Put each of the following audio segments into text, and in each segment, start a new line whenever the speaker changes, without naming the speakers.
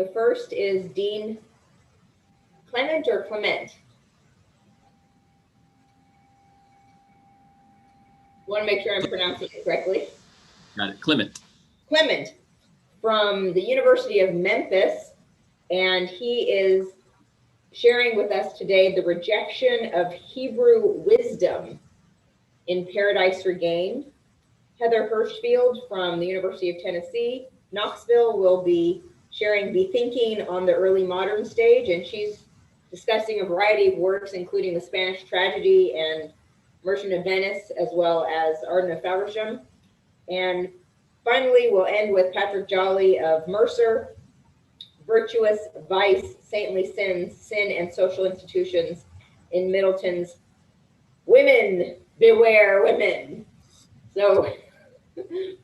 The first is Dean Clement or Clement. Want to make sure I'm pronouncing it correctly.
Got it. Clement.
Clement from the University of Memphis, and he is sharing with us today the rejection of Hebrew wisdom in Paradise Regained. Heather Hirschfield from the University of Tennessee, Knoxville, will be sharing Be Thinking on the Early Modern Stage, and she's discussing a variety of works, including the Spanish Tragedy and Merchant of Venice, as well as Arden of Faversham. And finally, we'll end with Patrick Jolly of Mercer, Virtuous Vice, Saintly Sins, Sin and Social Institutions in Middleton's Women Beware Women. So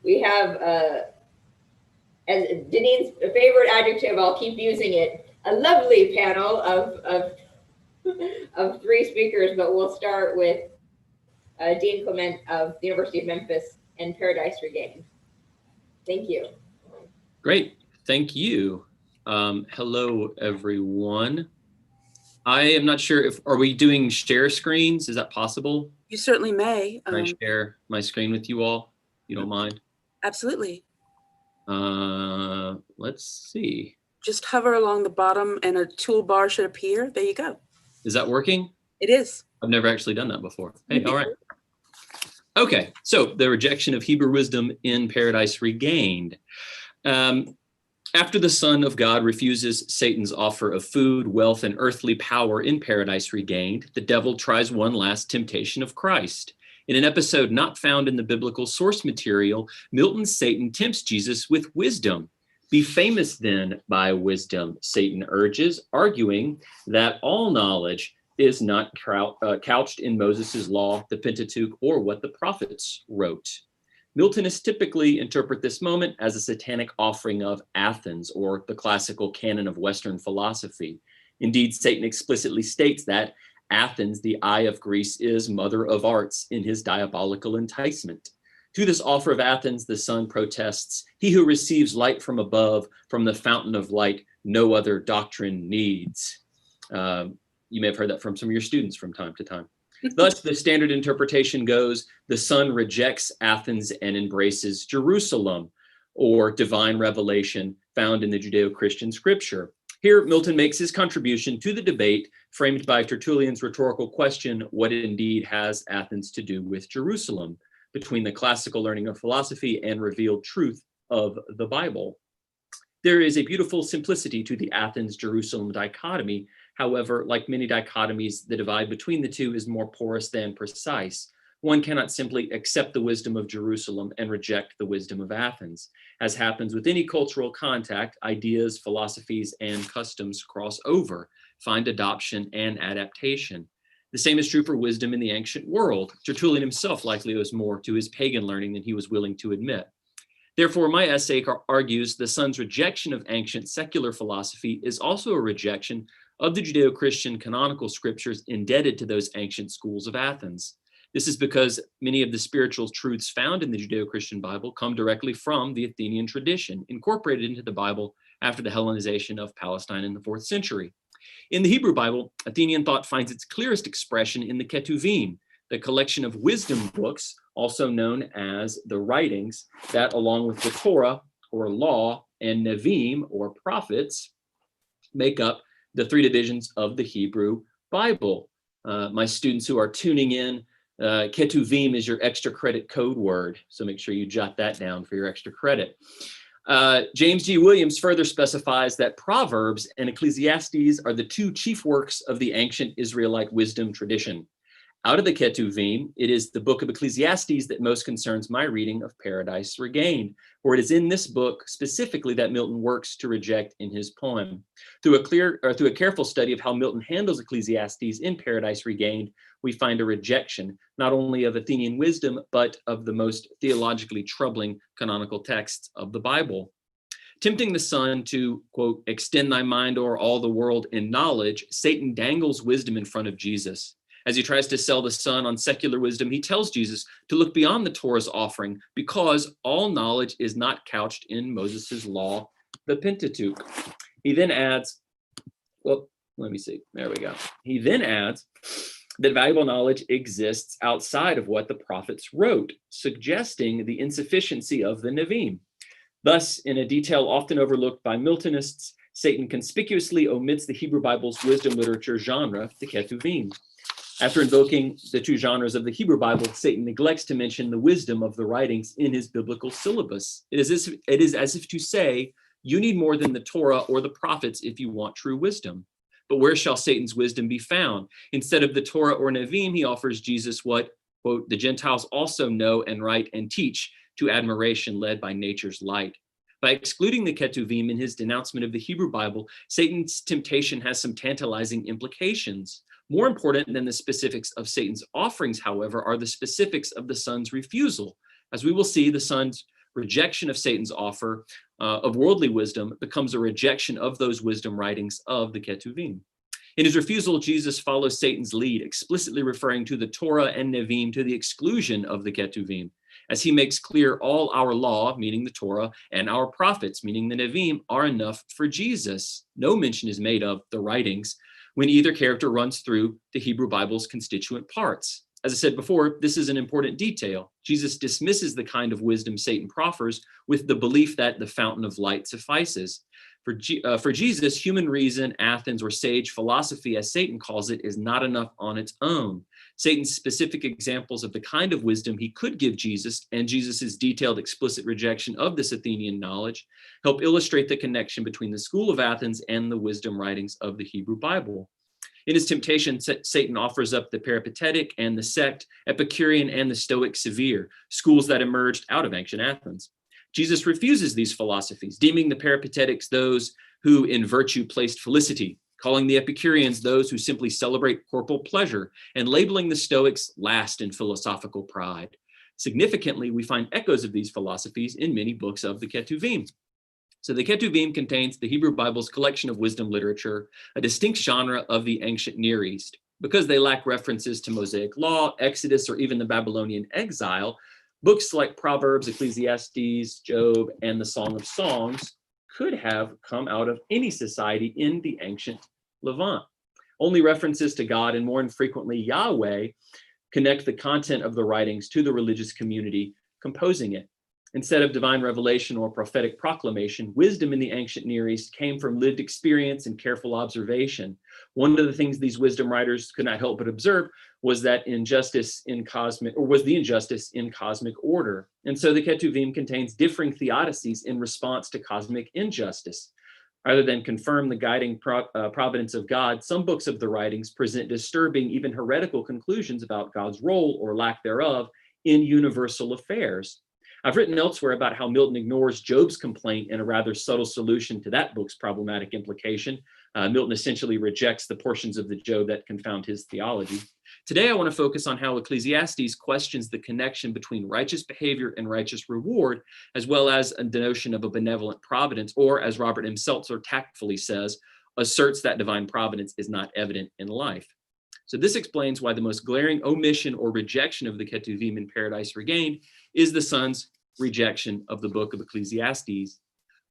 we have, as Deneen's favorite adjective, I'll keep using it, a lovely panel of three speakers, but we'll start with Dean Clement of the University of Memphis and Paradise Regained. Thank you.
Great, thank you. Hello, everyone. I am not sure if, are we doing share screens? Is that possible?
You certainly may.
Can I share my screen with you all? You don't mind?
Absolutely.
Let's see.
Just hover along the bottom and a toolbar should appear. There you go.
Is that working?
It is.
I've never actually done that before. Hey, all right. Okay, so the rejection of Hebrew wisdom in Paradise Regained. After the Son of God refuses Satan's offer of food, wealth, and earthly power in Paradise Regained, the devil tries one last temptation of Christ. In an episode not found in the biblical source material, Milton's Satan tempts Jesus with wisdom. Be famous then by wisdom, Satan urges, arguing that all knowledge is not couched in Moses' law, the Pentateuch, or what the prophets wrote. Miltonists typically interpret this moment as a satanic offering of Athens, or the classical canon of Western philosophy. Indeed, Satan explicitly states that Athens, the eye of Greece, is mother of arts in his diabolical enticement. To this offer of Athens, the Son protests, he who receives light from above, from the fountain of light, no other doctrine needs. You may have heard that from some of your students from time to time. Thus, the standard interpretation goes, the Son rejects Athens and embraces Jerusalem, or divine revelation found in the Judeo-Christian scripture. Here, Milton makes his contribution to the debate framed by Tertullian's rhetorical question, what indeed has Athens to do with Jerusalem, between the classical learning of philosophy and revealed truth of the Bible. There is a beautiful simplicity to the Athens-Jerusalem dichotomy. However, like many dichotomies, the divide between the two is more porous than precise. One cannot simply accept the wisdom of Jerusalem and reject the wisdom of Athens. As happens with any cultural contact, ideas, philosophies, and customs cross over, find adoption and adaptation. The same is true for wisdom in the ancient world. Tertullian himself likely owes more to his pagan learning than he was willing to admit. Therefore, my essay argues the Son's rejection of ancient secular philosophy is also a rejection of the Judeo-Christian canonical scriptures indebted to those ancient schools of Athens. This is because many of the spiritual truths found in the Judeo-Christian Bible come directly from the Athenian tradition, incorporated into the Bible after the Hellenization of Palestine in the 4th century. In the Hebrew Bible, Athenian thought finds its clearest expression in the Ketuvim, the collection of wisdom books, also known as the writings, that along with the Torah, or law, and Nevi'im, or prophets, make up the three divisions of the Hebrew Bible. My students who are tuning in, Ketuvim is your extra credit code word, so make sure you jot that down for your extra credit. James G. Williams further specifies that Proverbs and Ecclesiastes are the two chief works of the ancient Israelite wisdom tradition. Out of the Ketuvim, it is the book of Ecclesiastes that most concerns my reading of Paradise Regained, for it is in this book specifically that Milton works to reject in his poem. Through a careful study of how Milton handles Ecclesiastes in Paradise Regained, we find a rejection not only of Athenian wisdom, but of the most theologically troubling canonical texts of the Bible. Tempting the Son to, quote, extend thy mind o'er all the world in knowledge, Satan dangles wisdom in front of Jesus. As he tries to sell the Son on secular wisdom, he tells Jesus to look beyond the Torah's offering because all knowledge is not couched in Moses' law, the Pentateuch. He then adds, well, let me see. There we go. He then adds that valuable knowledge exists outside of what the prophets wrote, suggesting the insufficiency of the Nevi'im. Thus, in a detail often overlooked by Miltonists, Satan conspicuously omits the Hebrew Bible's wisdom literature genre, the Ketuvim. After invoking the two genres of the Hebrew Bible, Satan neglects to mention the wisdom of the writings in his biblical syllabus. It is as if to say, you need more than the Torah or the prophets if you want true wisdom. But where shall Satan's wisdom be found? Instead of the Torah or Nevi'im, he offers Jesus what, quote, the Gentiles also know and write and teach, to admiration led by nature's light. By excluding the Ketuvim in his denouncement of the Hebrew Bible, Satan's temptation has some tantalizing implications. More important than the specifics of Satan's offerings, however, are the specifics of the Son's refusal. As we will see, the Son's rejection of Satan's offer of worldly wisdom becomes a rejection of those wisdom writings of the Ketuvim. In his refusal, Jesus follows Satan's lead, explicitly referring to the Torah and Nevi'im to the exclusion of the Ketuvim. As he makes clear, all our law, meaning the Torah, and our prophets, meaning the Nevi'im, are enough for Jesus. No mention is made of the writings when either character runs through the Hebrew Bible's constituent parts. As I said before, this is an important detail. Jesus dismisses the kind of wisdom Satan proffers with the belief that the fountain of light suffices. For Jesus, human reason, Athens, or sage philosophy, as Satan calls it, is not enough on its own. Satan's specific examples of the kind of wisdom he could give Jesus and Jesus's detailed, explicit rejection of this Athenian knowledge help illustrate the connection between the school of Athens and the wisdom writings of the Hebrew Bible. In his temptation, Satan offers up the Peripatetic and the sect, Epicurean and the Stoic severe, schools that emerged out of ancient Athens. Jesus refuses these philosophies, deeming the Peripatetics those who in virtue placed felicity, calling the Epicureans those who simply celebrate corporal pleasure, and labeling the Stoics last in philosophical pride. Significantly, we find echoes of these philosophies in many books of the Ketuvim. So the Ketuvim contains the Hebrew Bible's collection of wisdom literature, a distinct genre of the ancient Near East. Because they lack references to Mosaic law, Exodus, or even the Babylonian exile, books like Proverbs, Ecclesiastes, Job, and the Song of Songs could have come out of any society in the ancient Levant. Only references to God, and more infrequently Yahweh, connect the content of the writings to the religious community composing it. Instead of divine revelation or prophetic proclamation, wisdom in the ancient Near East came from lived experience and careful observation. One of the things these wisdom writers could not help but observe was the injustice in cosmic order. And so the Ketuvim contains differing theodicies in response to cosmic injustice. Rather than confirm the guiding providence of God, some books of the writings present disturbing, even heretical conclusions about God's role or lack thereof in universal affairs. I've written elsewhere about how Milton ignores Job's complaint in a rather subtle solution to that book's problematic implication. Milton essentially rejects the portions of the Job that confound his theology. Today, I want to focus on how Ecclesiastes questions the connection between righteous behavior and righteous reward, as well as the notion of a benevolent providence, or as Robert M. Seltzer tactfully says, asserts that divine providence is not evident in life. So this explains why the most glaring omission or rejection of the Ketuvim in Paradise Regained is the Son's rejection of the book of Ecclesiastes.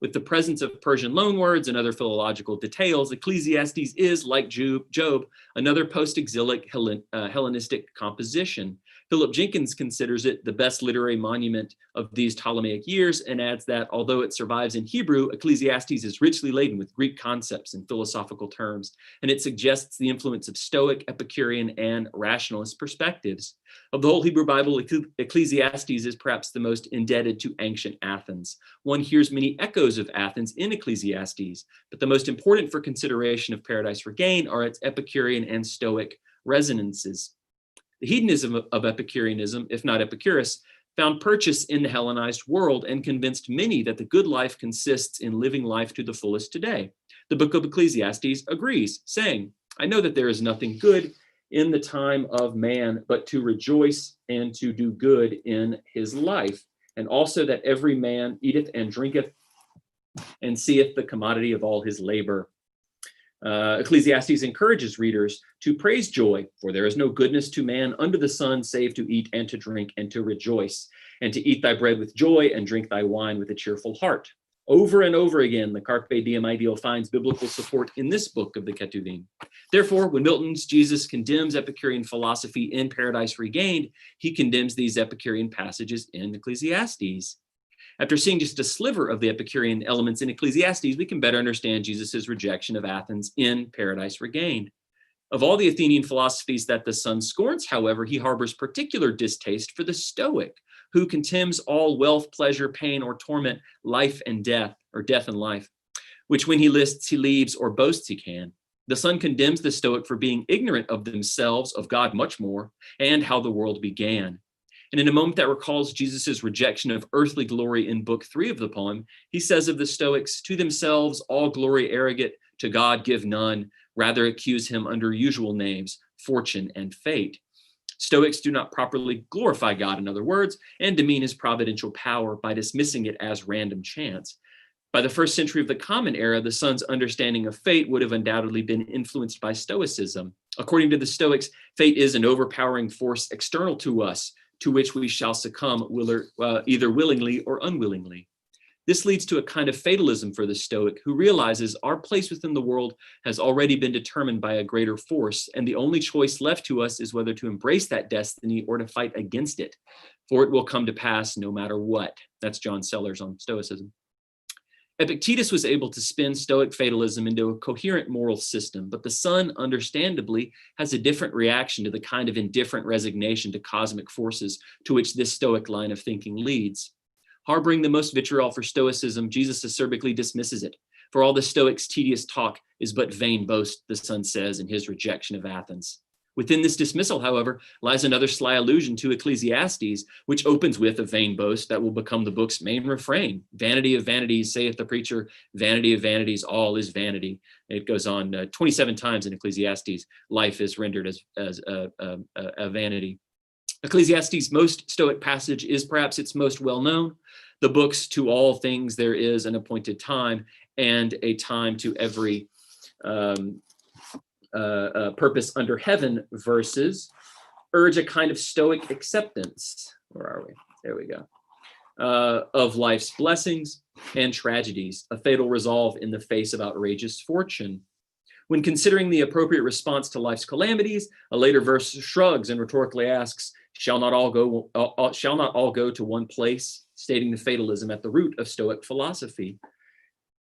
With the presence of Persian loanwords and other philological details, Ecclesiastes is, like Job, another post-exilic Hellenistic composition. Philip Jenkins considers it the best literary monument of these Ptolemaic years and adds that although it survives in Hebrew, Ecclesiastes is richly laden with Greek concepts and philosophical terms, and it suggests the influence of Stoic, Epicurean, and rationalist perspectives. Of the whole Hebrew Bible, Ecclesiastes is perhaps the most indebted to ancient Athens. One hears many echoes of Athens in Ecclesiastes, but the most important for consideration of Paradise Regained are its Epicurean and Stoic resonances. The hedonism of Epicureanism, if not Epicurus, found purchase in the Hellenized world and convinced many that the good life consists in living life to the fullest today. The book of Ecclesiastes agrees, saying, I know that there is nothing good in the time of man, but to rejoice and to do good in his life, and also that every man eateth and drinketh and seeth the commodity of all his labor. Ecclesiastes encourages readers to praise joy, for there is no goodness to man under the sun save to eat and to drink and to rejoice, and to eat thy bread with joy and drink thy wine with a cheerful heart. Over and over again, the Carpe Diem ideal finds biblical support in this book of the Ketuvim. Therefore, when Milton's Jesus condemns Epicurean philosophy in Paradise Regained, he condemns these Epicurean passages in Ecclesiastes. After seeing just a sliver of the Epicurean elements in Ecclesiastes, we can better understand Jesus' rejection of Athens in Paradise Regained. Of all the Athenian philosophies that the Son scorns, however, he harbors particular distaste for the Stoic, who contemns all wealth, pleasure, pain, or torment, life and death, or death and life, which when he lists, he leaves, or boasts he can. The Son condemns the Stoic for being ignorant of themselves, of God much more, and how the world began. And in a moment that recalls Jesus' rejection of earthly glory in Book 3 of the poem, he says of the Stoics, to themselves all glory arrogate, to God give none, rather accuse him under usual names, fortune and fate. Stoics do not properly glorify God, in other words, and demean his providential power by dismissing it as random chance. By the first century of the Common Era, the Son's understanding of fate would have undoubtedly been influenced by Stoicism. According to the Stoics, fate is an overpowering force external to us, to which we shall succumb either willingly or unwillingly. This leads to a kind of fatalism for the Stoic, who realizes our place within the world has already been determined by a greater force, and the only choice left to us is whether to embrace that destiny or to fight against it, for it will come to pass no matter what. That's John Sellers on Stoicism. Epictetus was able to spin Stoic fatalism into a coherent moral system, but the Son, understandably, has a different reaction to the kind of indifferent resignation to cosmic forces to which this Stoic line of thinking leads. Harboring the most vitriol for Stoicism, Jesus acerbically dismisses it. For all the Stoics' tedious talk is but vain boast, the Son says in his rejection of Athens. Within this dismissal, however, lies another sly allusion to Ecclesiastes, which opens with a vain boast that will become the book's main refrain. Vanity of vanities, saith the preacher, vanity of vanities, all is vanity. It goes on 27 times in Ecclesiastes. Life is rendered as a vanity. Ecclesiastes' most Stoic passage is perhaps its most well-known. The book's to all things there is an appointed time, and a time to every purpose under heaven verses urge a kind of Stoic acceptance. Where are we? There we go. Of life's blessings and tragedies, a fatal resolve in the face of outrageous fortune. When considering the appropriate response to life's calamities, a later verse shrugs and rhetorically asks, shall not all go to one place, stating the fatalism at the root of Stoic philosophy.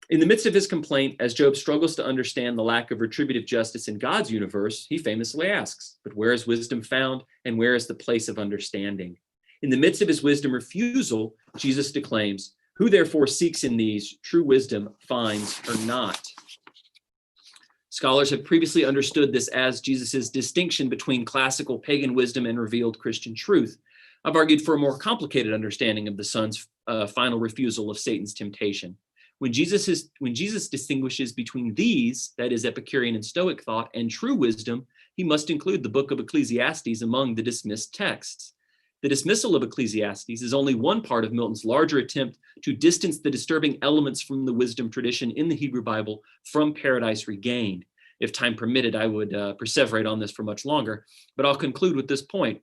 In the midst of his complaint, as Job struggles to understand the lack of retributive justice in God's universe, he famously asks, but where is wisdom found, and where is the place of understanding? In the midst of his wisdom refusal, Jesus declaims, who therefore seeks in these true wisdom finds her not. Scholars have previously understood this as Jesus' distinction between classical pagan wisdom and revealed Christian truth. I've argued for a more complicated understanding of the Son's final refusal of Satan's temptation. When Jesus distinguishes between these, that is Epicurean and Stoic thought, and true wisdom, he must include the book of Ecclesiastes among the dismissed texts. The dismissal of Ecclesiastes is only one part of Milton's larger attempt to distance the disturbing elements from the wisdom tradition in the Hebrew Bible from Paradise Regained. If time permitted, I would perseverate on this for much longer, but I'll conclude with this point.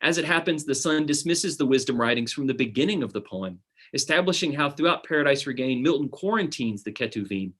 As it happens, the Son dismisses the wisdom writings from the beginning of the poem, establishing how throughout Paradise Regained, Milton quarantines the Ketuvim.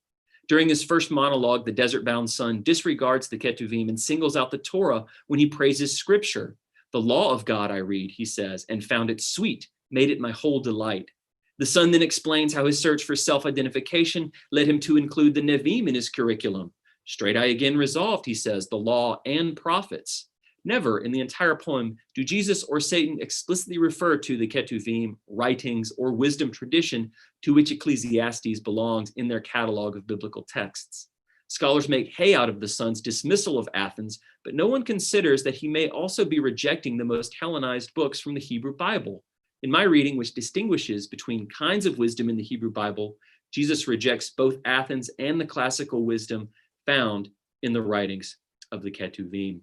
During his first monologue, the desert-bound Son disregards the Ketuvim and singles out the Torah when he praises Scripture. The law of God I read, he says, and found it sweet, made it my whole delight. The Son then explains how his search for self-identification led him to include the Nevi'im in his curriculum. Straight I again resolved, he says, the law and prophets. Never in the entire poem do Jesus or Satan explicitly refer to the Ketuvim, writings, or wisdom tradition to which Ecclesiastes belongs in their catalog of biblical texts. Scholars make hay out of the Son's dismissal of Athens, but no one considers that he may also be rejecting the most Hellenized books from the Hebrew Bible. In my reading, which distinguishes between kinds of wisdom in the Hebrew Bible, Jesus rejects both Athens and the classical wisdom found in the writings of the Ketuvim.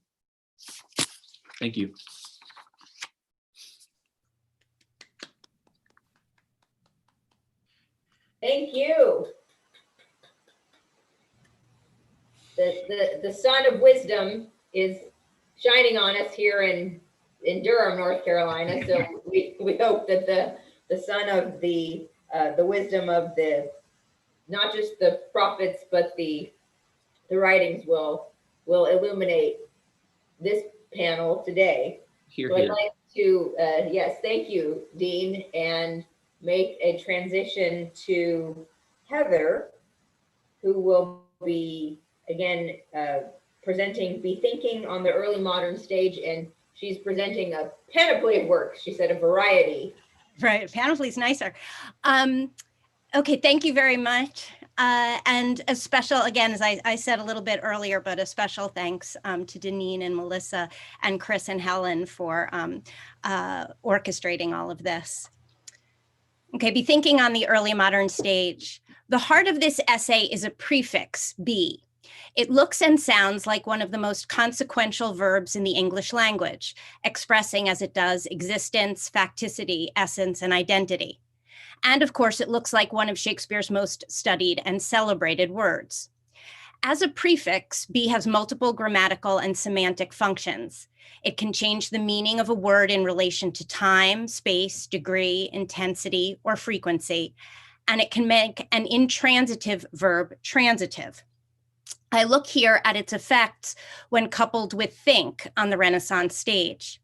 Thank you.
Thank you. The sun of wisdom is shining on us here in Durham, North Carolina. So we hope that the sun of the the wisdom of not just the prophets, but the writings will illuminate this panel today.
Here,
So I'd
here.
like to, yes, thank you, Dean, and make a transition to Heather, who will be, again, presenting Be Thinking on the Early Modern Stage, and she's presenting a panoply of works. She said a variety.
Right, panoply is nicer. Okay, thank you very much. And a special, again, as I said a little bit earlier, but a special thanks to Deneen and Melissa and Chris and Helen for orchestrating all of this. Okay, Be Thinking on the Early Modern Stage. The heart of this essay is a prefix, be. It looks and sounds like one of the most consequential verbs in the English language, expressing as it does existence, facticity, essence, and identity. And of course, it looks like one of Shakespeare's most studied and celebrated words. As a prefix, be has multiple grammatical and semantic functions. It can change the meaning of a word in relation to time, space, degree, intensity, or frequency, and it can make an intransitive verb transitive. I look here at its effects when coupled with think on the Renaissance stage.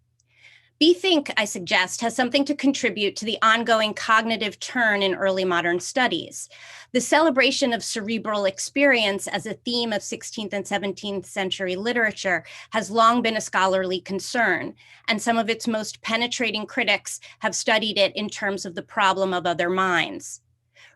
Be Think, I suggest, has something to contribute to the ongoing cognitive turn in early modern studies. The celebration of cerebral experience as a theme of 16th and 17th century literature has long been a scholarly concern, and some of its most penetrating critics have studied it in terms of the problem of other minds.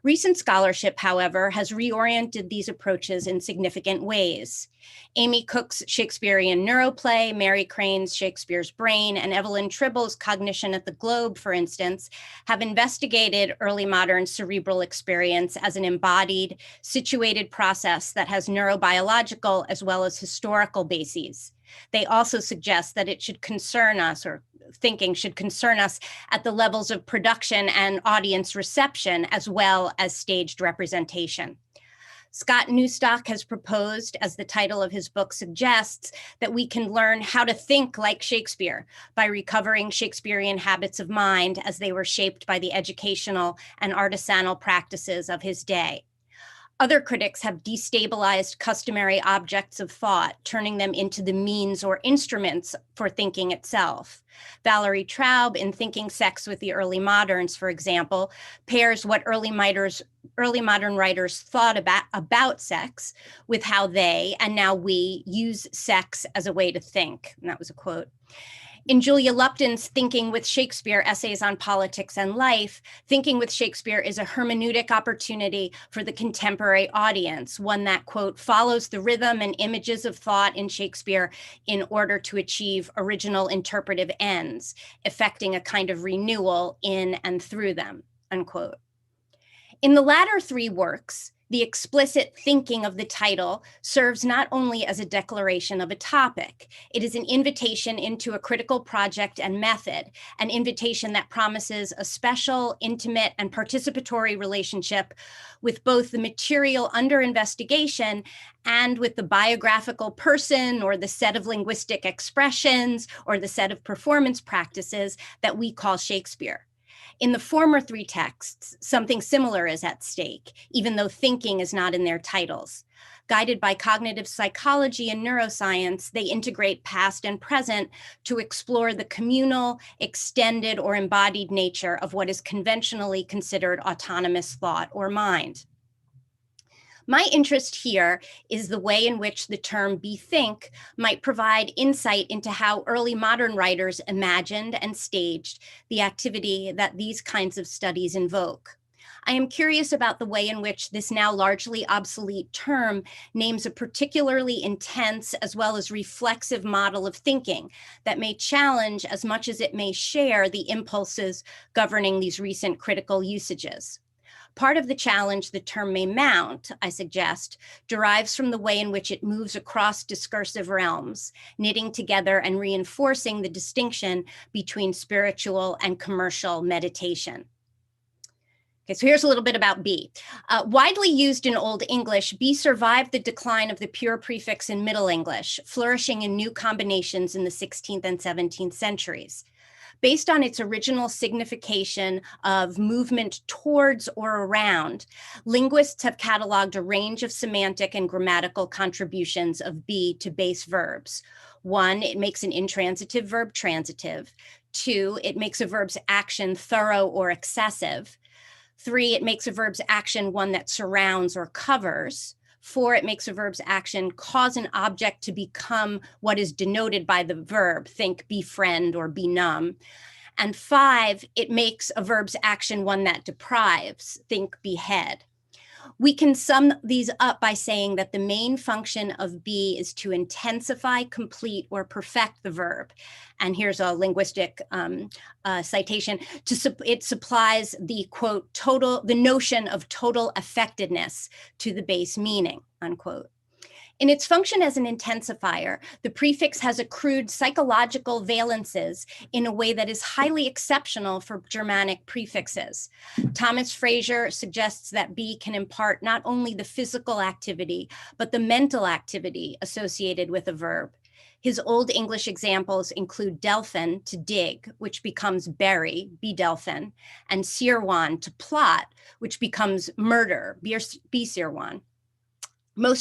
Recent scholarship, however, has reoriented these approaches in significant ways. Amy Cook's Shakespearean Neuroplay, Mary Crane's Shakespeare's Brain, and Evelyn Tribble's Cognition at the Globe, for instance, have investigated early modern cerebral experience as an embodied, situated process that has neurobiological as well as historical bases. They also suggest that it should concern us, or thinking should concern us at the levels of production and audience reception, as well as staged representation. Scott Newstock has proposed, as the title of his book suggests, that we can learn how to think like Shakespeare by recovering Shakespearean habits of mind as they were shaped by the educational and artisanal practices of his day. Other critics have destabilized customary objects of thought, turning them into the means or instruments for thinking itself. Valerie Traub, in Thinking Sex with the Early Moderns, for example, pairs what early modern writers thought about sex with how they, and now we, use sex as a way to think. And that was a quote. In Julia Lupton's Thinking with Shakespeare, Essays on Politics and Life, Thinking with Shakespeare is a hermeneutic opportunity for the contemporary audience, one that, quote, follows the rhythm and images of thought in Shakespeare in order to achieve original interpretive ends, effecting a kind of renewal in and through them, unquote. In the latter three works, the explicit thinking of the title serves not only as a declaration of a topic, it is an invitation into a critical project and method, an invitation that promises a special, intimate, and participatory relationship with both the material under investigation and with the biographical person or the set of linguistic expressions or the set of performance practices that we call Shakespeare. In the former three texts, something similar is at stake, even though thinking is not in their titles. Guided by cognitive psychology and neuroscience, they integrate past and present to explore the communal, extended, or embodied nature of what is conventionally considered autonomous thought or mind. My interest here is the way in which the term bethink might provide insight into how early modern writers imagined and staged the activity that these kinds of studies invoke. I am curious about the way in which this now largely obsolete term names a particularly intense as well as reflexive model of thinking that may challenge as much as it may share the impulses governing these recent critical usages. Part of the challenge the term may mount, I suggest, derives from the way in which it moves across discursive realms, knitting together and reinforcing the distinction between spiritual and commercial meditation. Okay, so here's a little bit about be. Widely used in Old English, be survived the decline of the pure prefix in Middle English, flourishing in new combinations in the 16th and 17th centuries. Based on its original signification of movement towards or around, linguists have cataloged a range of semantic and grammatical contributions of be to base verbs. 1, it makes an intransitive verb transitive. 2, it makes a verb's action thorough or excessive. 3, it makes a verb's action one that surrounds or covers. 4, it makes a verb's action cause an object to become what is denoted by the verb, think befriend or benumb. And 5, it makes a verb's action one that deprives, think behead. We can sum these up by saying that the main function of be is to intensify, complete, or perfect the verb. And here's a linguistic citation. It supplies the, quote, the notion of total effectiveness to the base meaning, unquote. In its function as an intensifier, the prefix has accrued psychological valences in a way that is highly exceptional for Germanic prefixes. Thomas Fraser suggests that be can impart not only the physical activity, but the mental activity associated with a verb. His Old English examples include delphin, to dig, which becomes bury, be delphin, and sirwan, to plot, which becomes murder, be sirwan. More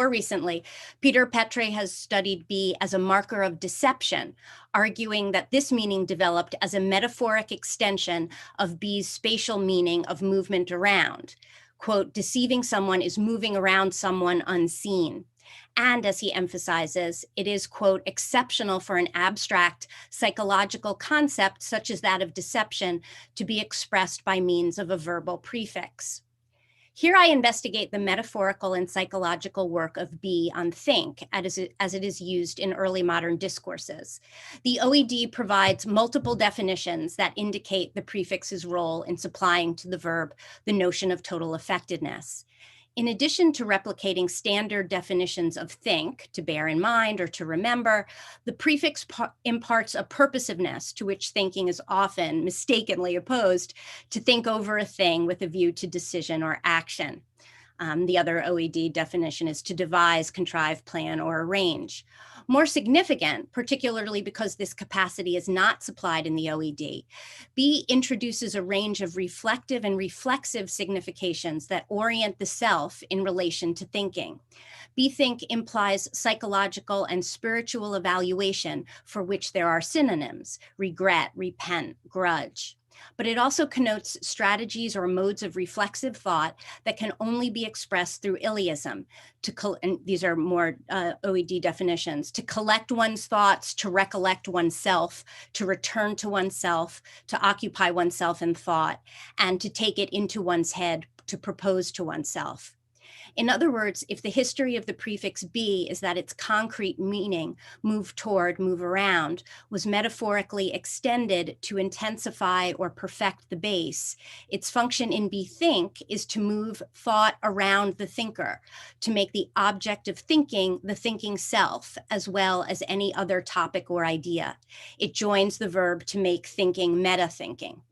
recently, Peter Petre has studied be as a marker of deception, arguing that this meaning developed as a metaphoric extension of be's spatial meaning of movement around. Quote, deceiving someone is moving around someone unseen. And as he emphasizes, it is, quote, exceptional for an abstract psychological concept such as that of deception to be expressed by means of a verbal prefix. Here I investigate the metaphorical and psychological work of be on think as it is used in early modern discourses. The OED provides multiple definitions that indicate the prefix's role in supplying to the verb the notion of total effectiveness. In addition to replicating standard definitions of think, to bear in mind or to remember, the prefix imparts a purposiveness to which thinking is often mistakenly opposed to think over a thing with a view to decision or action. The other OED definition is to devise, contrive, plan, or arrange. More significant, particularly because this capacity is not supplied in the OED, be introduces a range of reflective and reflexive significations that orient the self in relation to thinking. Be think implies psychological and spiritual evaluation for which there are synonyms, regret, repent, grudge. But it also connotes strategies or modes of reflexive thought that can only be expressed through illeism, and these are more OED definitions, to collect one's thoughts, to recollect oneself, to return to oneself, to occupy oneself in thought, and to take it into one's head, to propose to oneself. In other words, if the history of the prefix be is that its concrete meaning, move toward, move around, was metaphorically extended to intensify or perfect the base, its function in be think is to move thought around the thinker, to make the object of thinking the thinking self, as well as any other topic or idea. It joins the verb to make thinking meta-thinking.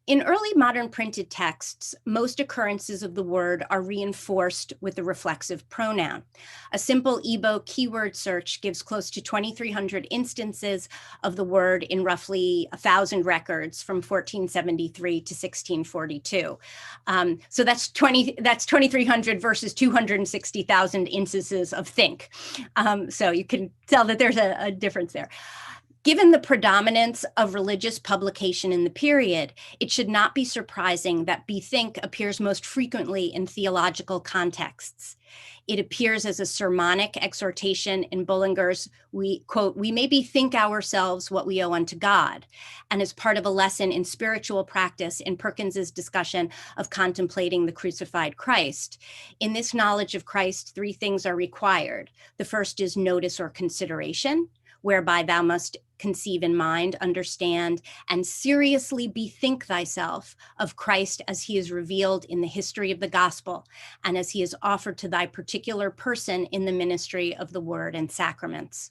In early modern printed texts, most occurrences of the word are reinforced with the reflexive pronoun. A simple EBO keyword search gives close to 2,300 instances of the word in roughly 1,000 records from 1473 to 1642. So that's 2,300 versus 260,000 instances of think. So you can tell that there's a difference there. Given the predominance of religious publication in the period, it should not be surprising that bethink appears most frequently in theological contexts. It appears as a sermonic exhortation in Bullinger's, we may bethink ourselves what we owe unto God, and as part of a lesson in spiritual practice in Perkins's discussion of contemplating the crucified Christ. In this knowledge of Christ, 3 things are required. The first is notice or consideration, whereby thou must conceive in mind, understand, and seriously bethink thyself of Christ as he is revealed in the history of the gospel and as he is offered to thy particular person in the ministry of the word and sacraments.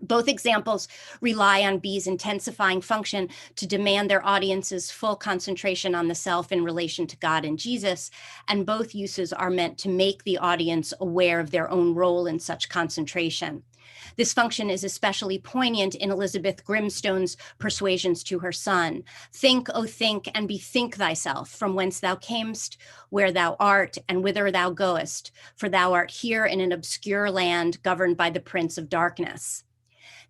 Both examples rely on B's intensifying function to demand their audience's full concentration on the self in relation to God and Jesus, and both uses are meant to make the audience aware of their own role in such concentration. This function is especially poignant in Elizabeth Grimstone's persuasions to her son. Think, O think, and bethink thyself from whence thou camest, where thou art, and whither thou goest, for thou art here in an obscure land governed by the prince of darkness.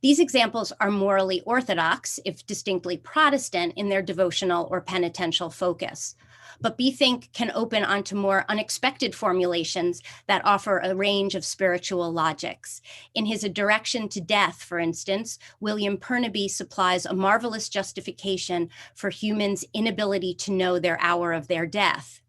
These examples are morally orthodox, if distinctly Protestant, in their devotional or penitential focus. But Bethink can open onto more unexpected formulations that offer a range of spiritual logics. In his A Direction to Death, for instance, William Purnaby supplies a marvelous justification for humans' inability to know their hour of their death.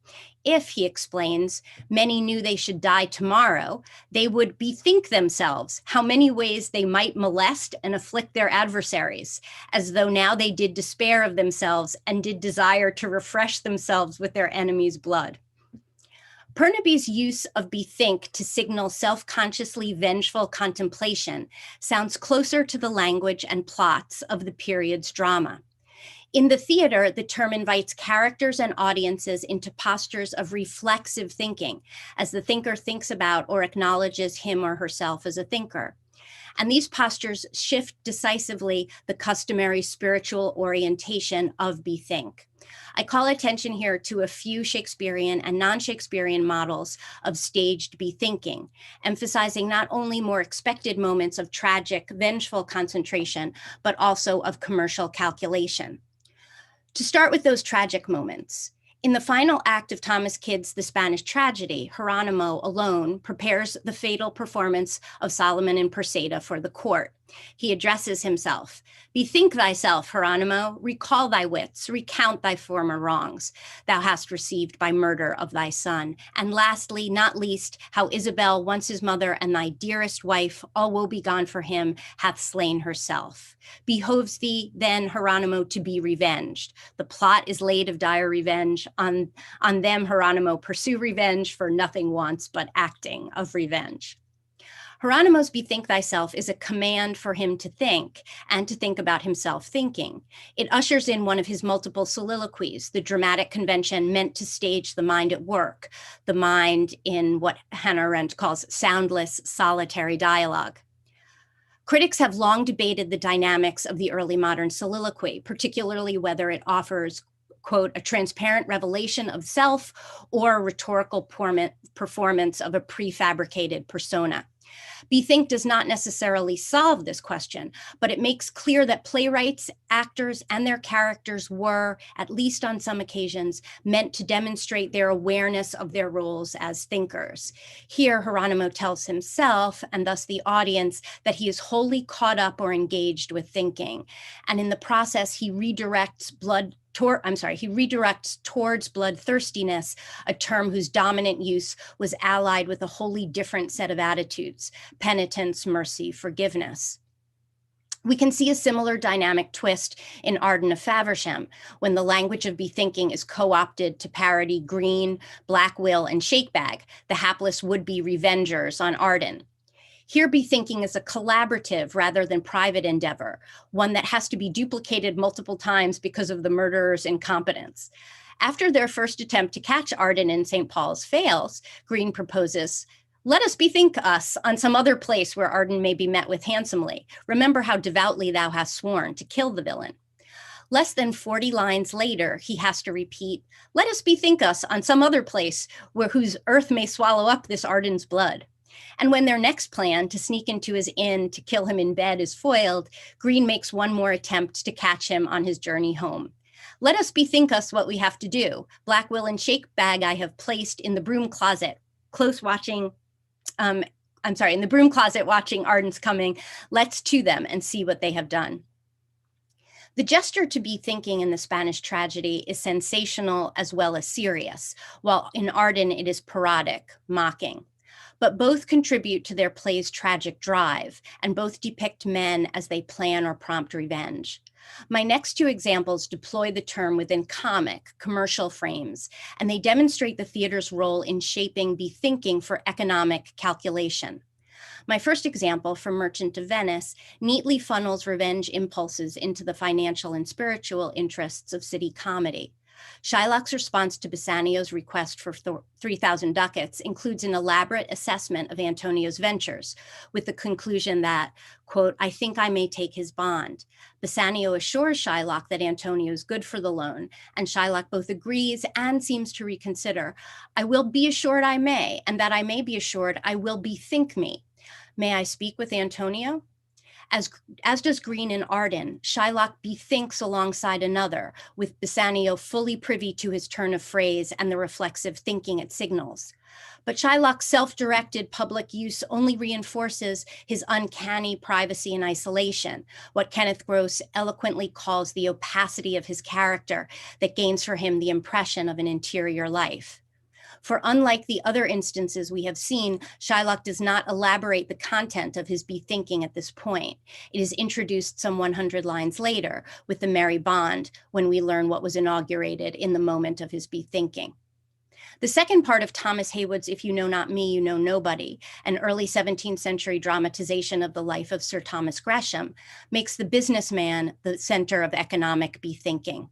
If, he explains, many knew they should die tomorrow, they would bethink themselves how many ways they might molest and afflict their adversaries, as though now they did despair of themselves and did desire to refresh themselves with their enemies' blood. Purnaby's use of bethink to signal self-consciously vengeful contemplation sounds closer to the language and plots of the period's drama. In the theater, the term invites characters and audiences into postures of reflexive thinking, as the thinker thinks about or acknowledges him or herself as a thinker. And these postures shift decisively the customary spiritual orientation of bethink. I call attention here to a few Shakespearean and non-Shakespearean models of staged bethinking, emphasizing not only more expected moments of tragic, vengeful concentration, but also of commercial calculation. To start with those tragic moments, in the final act of Thomas Kyd's The Spanish Tragedy, Geronimo alone prepares the fatal performance of Solomon and Perseda for the court. He addresses himself. Bethink thyself, Geronimo, recall thy wits, recount thy former wrongs thou hast received by murder of thy son. And lastly, not least, how Isabel, once his mother and thy dearest wife, all woe begone for him, hath slain herself. Behoves thee then, Geronimo, to be revenged. The plot is laid of dire revenge. On them, Geronimo, pursue revenge, for nothing wants but acting of revenge. Geronimo's Bethink Thyself is a command for him to think and to think about himself thinking. It ushers in one of his multiple soliloquies, the dramatic convention meant to stage the mind at work, the mind in what Hannah Arendt calls soundless, solitary dialogue. Critics have long debated the dynamics of the early modern soliloquy, particularly whether it offers, quote, a transparent revelation of self or a rhetorical performance of a prefabricated persona. Bethink does not necessarily solve this question, but it makes clear that playwrights, actors, and their characters were, at least on some occasions, meant to demonstrate their awareness of their roles as thinkers. Here, Geronimo tells himself, and thus the audience, that he is wholly caught up or engaged with thinking. And in the process, he redirects towards bloodthirstiness, a term whose dominant use was allied with a wholly different set of attitudes: penitence, mercy, forgiveness. We can see a similar dynamic twist in Arden of Faversham, when the language of bethinking is co-opted to parody Green, Black Will, and Shakebag, the hapless would-be revengers on Arden. Here, bethinking is a collaborative rather than private endeavor, one that has to be duplicated multiple times because of the murderer's incompetence. After their first attempt to catch Arden in St. Paul's fails, Green proposes, "Let us bethink us on some other place where Arden may be met with handsomely. Remember how devoutly thou hast sworn to kill the villain." Less than 40 lines later, he has to repeat, "Let us bethink us on some other place whose earth may swallow up this Arden's blood." And when their next plan to sneak into his inn to kill him in bed is foiled, Green makes one more attempt to catch him on his journey home. "Let us bethink us what we have to do. Black Will and Shakebag I have placed in the broom closet, in the broom closet watching Arden's coming. Let's to them and see what they have done." The gesture to be thinking in the Spanish tragedy is sensational as well as serious, while in Arden it is parodic, mocking. But both contribute to their play's tragic drive, and both depict men as they plan or prompt revenge. My next two examples deploy the term within comic, commercial frames, and they demonstrate the theater's role in shaping bethinking for economic calculation. My first example, from Merchant of Venice, neatly funnels revenge impulses into the financial and spiritual interests of city comedy. Shylock's response to Bassanio's request for 3,000 ducats includes an elaborate assessment of Antonio's ventures, with the conclusion that, quote, "I think I may take his bond." Bassanio assures Shylock that Antonio is good for the loan, and Shylock both agrees and seems to reconsider. "I will be assured I may, and that I may be assured I will bethink me. May I speak with Antonio?" As does Green and Arden, Shylock bethinks alongside another, with Bassanio fully privy to his turn of phrase and the reflexive thinking it signals. But Shylock's self-directed public use only reinforces his uncanny privacy and isolation, what Kenneth Gross eloquently calls the opacity of his character that gains for him the impression of an interior life. For unlike the other instances we have seen, Shylock does not elaborate the content of his bethinking at this point. It is introduced some 100 lines later with the merry bond, when we learn what was inaugurated in the moment of his bethinking. The second part of Thomas Heywood's If You Know Not Me, You Know Nobody, an early 17th century dramatization of the life of Sir Thomas Gresham, makes the businessman the center of economic bethinking.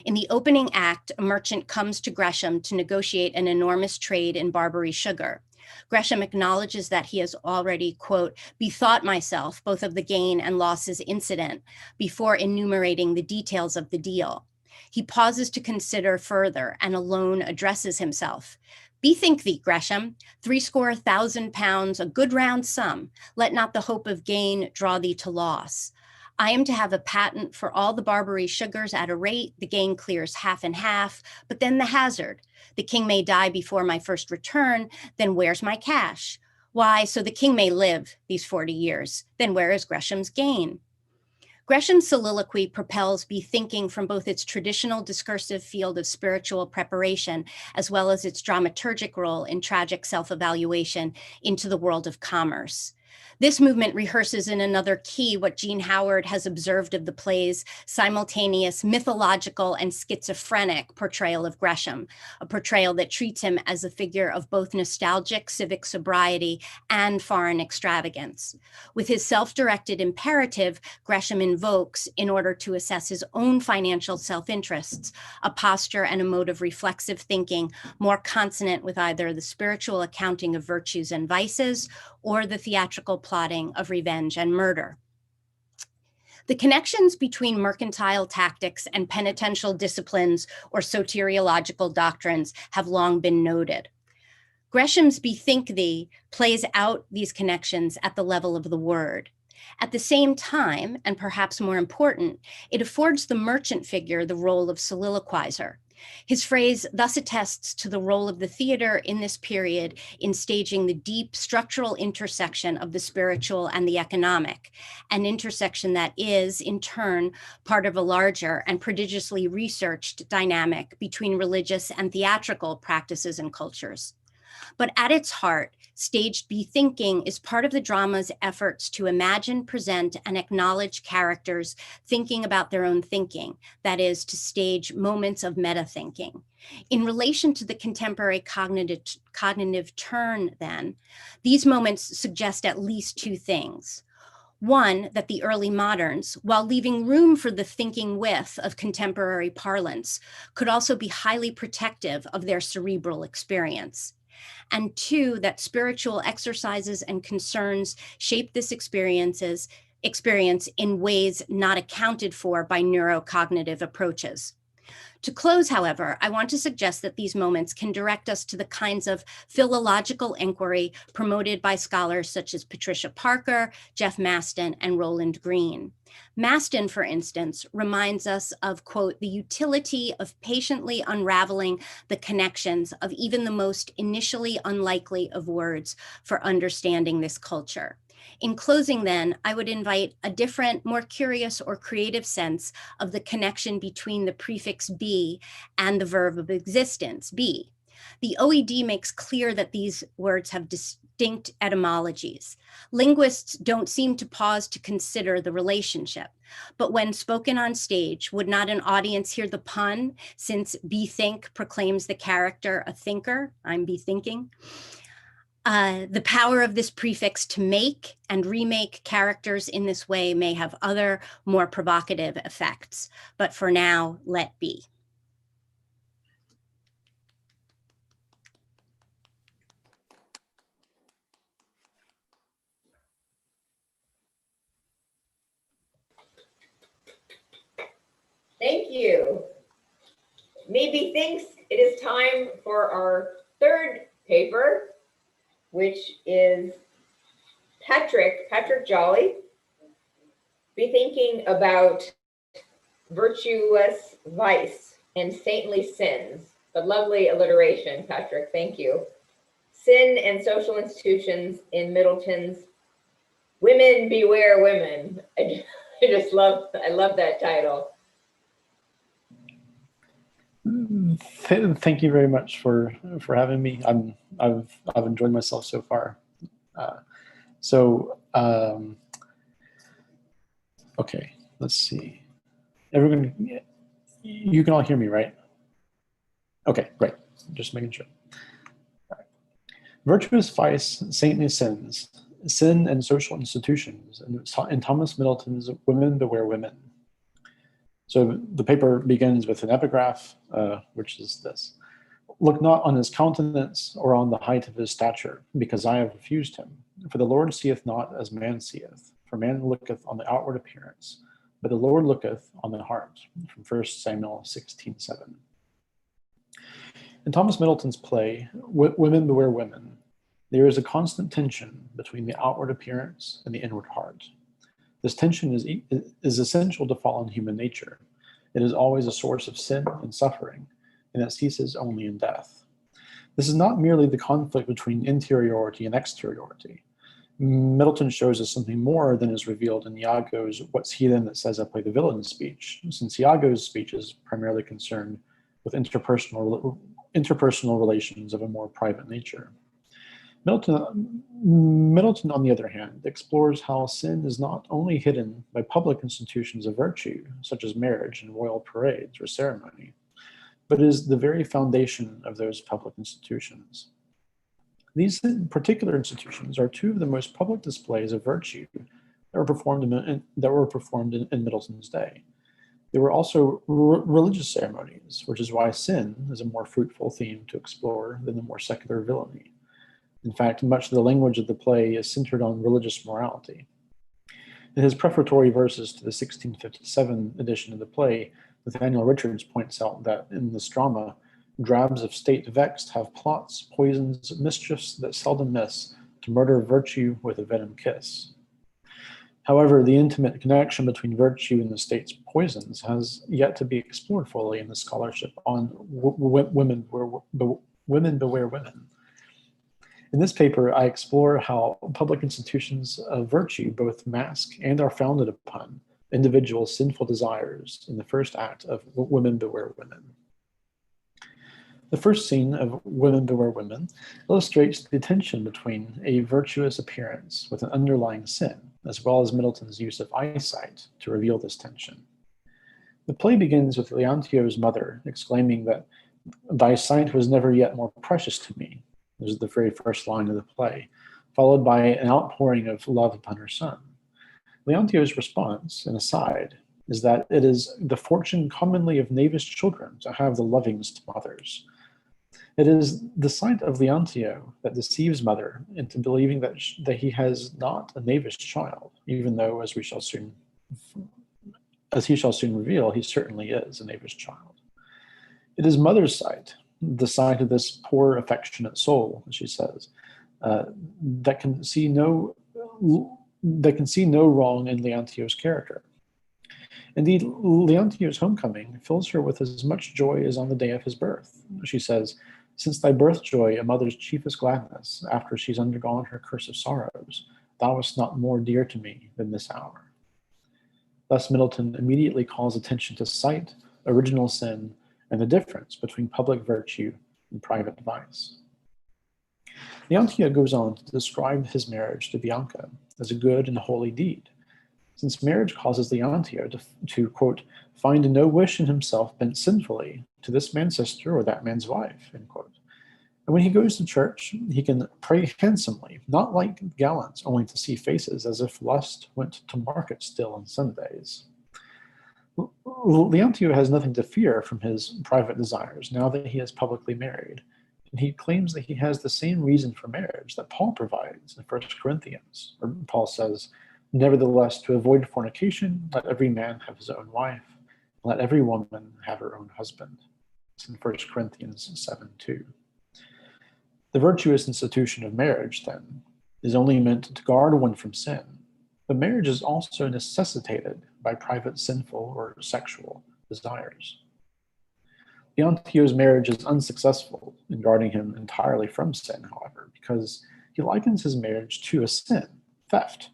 In the opening act, a merchant comes to Gresham to negotiate an enormous trade in Barbary sugar. Gresham acknowledges that he has already, quote, "bethought myself both of the gain and losses incident," before enumerating the details of the deal. He pauses to consider further and alone addresses himself. "Bethink thee, Gresham, 70,000 pounds, a good round sum. Let not the hope of gain draw thee to loss. I am to have a patent for all the Barbary sugars at a rate, the gain clears half and half, but then the hazard. The king may die before my first return, then where's my cash? Why, so the king may live these 40 years, then where is Gresham's gain?" Gresham's soliloquy propels bethinking from both its traditional discursive field of spiritual preparation, as well as its dramaturgic role in tragic self-evaluation, into the world of commerce. This movement rehearses in another key what Jean Howard has observed of the play's simultaneous mythological and schizophrenic portrayal of Gresham, a portrayal that treats him as a figure of both nostalgic civic sobriety and foreign extravagance. With his self-directed imperative, Gresham invokes, in order to assess his own financial self-interests, a posture and a mode of reflexive thinking more consonant with either the spiritual accounting of virtues and vices or the theatrical plotting of revenge and murder. The connections between mercantile tactics and penitential disciplines or soteriological doctrines have long been noted. Gresham's "Bethink Thee" plays out these connections at the level of the word. At the same time, and perhaps more important, it affords the merchant figure the role of soliloquizer. His phrase thus attests to the role of the theater in this period in staging the deep structural intersection of the spiritual and the economic, an intersection that is, in turn, part of a larger and prodigiously researched dynamic between religious and theatrical practices and cultures. But at its heart, staged bethinking is part of the drama's efforts to imagine, present, and acknowledge characters thinking about their own thinking, that is, to stage moments of meta-thinking. In relation to the contemporary cognitive turn, then, these moments suggest at least two things. One, that the early moderns, while leaving room for the thinking with of contemporary parlance, could also be highly protective of their cerebral experience. And two, that spiritual exercises and concerns shape this experience in ways not accounted for by neurocognitive approaches. To close, however, I want to suggest that these moments can direct us to the kinds of philological inquiry promoted by scholars such as Patricia Parker, Jeff Maston, and Roland Green. Maston, for instance, reminds us of, quote, "the utility of patiently unraveling the connections of even the most initially unlikely of words for understanding this culture." In closing, then, I would invite a different, more curious or creative sense of the connection between the prefix be and the verb of existence, be. The OED makes clear that these words have distinct etymologies. Linguists don't seem to pause to consider the relationship, but when spoken on stage, would not an audience hear the pun, since bethink proclaims the character a thinker? I'm bethinking. The power of this prefix to make and remake characters in this way may have other, more provocative effects, but for now, let be.
Thank you. Methinks it is time for our third paper, which is Patrick Jolly, bethinking about virtuous vice and saintly sins. But lovely alliteration, Patrick, thank you. Sin and social institutions in Middleton's Women Beware Women. I love that title.
Thank you very much for having me. I've enjoyed myself so far. Okay, let's see. Everyone, you can all hear me, right? Okay, great. Just making sure. All right. Virtuous vice, saintly sins, sin and social institutions, and Thomas Middleton's Women Beware Women. So the paper begins with an epigraph, which is this: "Look not on his countenance or on the height of his stature, because I have refused him. For the Lord seeth not as man seeth, for man looketh on the outward appearance, but the Lord looketh on the heart," from 1 Samuel 16:7. In Thomas Middleton's play, Women Beware Women, there is a constant tension between the outward appearance and the inward heart. This tension is essential to fallen human nature. It is always a source of sin and suffering, and it ceases only in death. This is not merely the conflict between interiority and exteriority. Middleton shows us something more than is revealed in Iago's "What's he then that says I play the villain" speech, since Iago's speech is primarily concerned with interpersonal relations of a more private nature. Middleton, on the other hand, explores how sin is not only hidden by public institutions of virtue, such as marriage and royal parades or ceremony, but is the very foundation of those public institutions. These particular institutions are two of the most public displays of virtue that were performed in Middleton's day. There were also religious ceremonies, which is why sin is a more fruitful theme to explore than the more secular villainy. In fact, much of the language of the play is centered on religious morality. In his prefatory verses to the 1657 edition of the play, Nathaniel Richards points out that in this drama, drabs of state vexed have plots, poisons, mischiefs that seldom miss, to murder virtue with a venom kiss. However, the intimate connection between virtue and the state's poisons has yet to be explored fully in the scholarship on Women Beware Women. In this paper, I explore how public institutions of virtue both mask and are founded upon individual sinful desires in the first act of Women Beware Women. The first scene of Women Beware Women illustrates the tension between a virtuous appearance with an underlying sin, as well as Middleton's use of eyesight to reveal this tension. The play begins with Leontio's mother exclaiming that "Thy sight was never yet more precious to me." This is the very first line of the play, followed by an outpouring of love upon her son. Leontio's response, an aside, is that it is the fortune commonly of knavish children to have the lovingest mothers. It is the sight of Leontio that deceives mother into believing that he has not a knavish child, even though, as he shall soon reveal, he certainly is a knavish child. It is mother's sight, the sight of this poor, affectionate soul, she says, that can see no wrong in Leontio's character. Indeed, Leontio's homecoming fills her with as much joy as on the day of his birth. She says, "Since thy birth joy, a mother's chiefest gladness, after she's undergone her curse of sorrows, thou wast not more dear to me than this hour." Thus, Middleton immediately calls attention to sight, original sin, and the difference between public virtue and private vice. Leontio goes on to describe his marriage to Bianca as a good and holy deed, since marriage causes Leontio to quote, "find no wish in himself bent sinfully to this man's sister or that man's wife," end quote. And when he goes to church, he can pray handsomely, not like gallants, only to see faces, as if lust went to market still on Sundays. Leontio has nothing to fear from his private desires now that he is publicly married, and he claims that he has the same reason for marriage that Paul provides in 1 Corinthians, where Paul says, "Nevertheless, to avoid fornication, let every man have his own wife, Let every woman have her own husband. It's in 1 Corinthians 7:2. The virtuous institution of marriage, then, is only meant to guard one from sin, but marriage is also necessitated by private sinful or sexual desires. Leontio's marriage is unsuccessful in guarding him entirely from sin, however, because he likens his marriage to a sin, theft.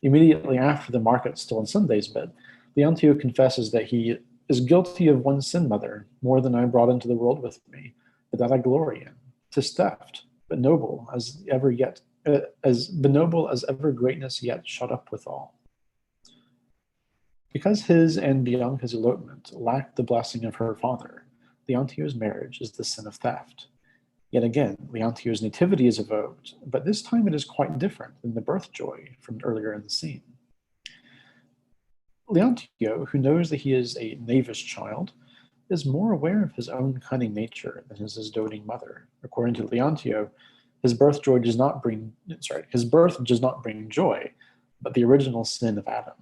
Immediately after the market stolen Sundays bit, Leontio confesses that he is guilty of one sin, mother, more than I brought into the world with me, but that I glory in. 'Tis theft, but noble as ever greatness yet shut up withal. Because his and Bianca's elopement lacked the blessing of her father, Leontio's marriage is the sin of theft. Yet again, Leontio's nativity is evoked, but this time it is quite different than the birth joy from earlier in the scene. Leontio, who knows that he is a knavish child, is more aware of his own cunning nature than his doting mother. According to Leontio, his birth does not bring joy, but the original sin of Adam.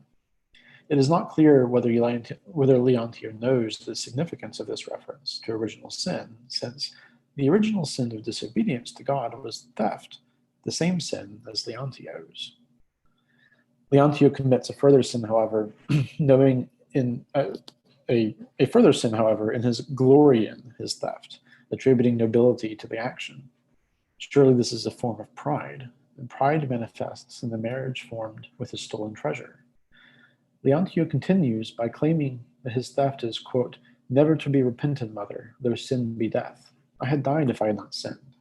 It is not clear whether Leontio knows the significance of this reference to original sin, since the original sin of disobedience to God was theft, the same sin as Leontio's. Leontio commits a further sin, however, in his glory in his theft, attributing nobility to the action. Surely this is a form of pride, and pride manifests in the marriage formed with his stolen treasure. Leontio continues by claiming that his theft is, quote, never to be repented, mother, though sin be death. I had died if I had not sinned.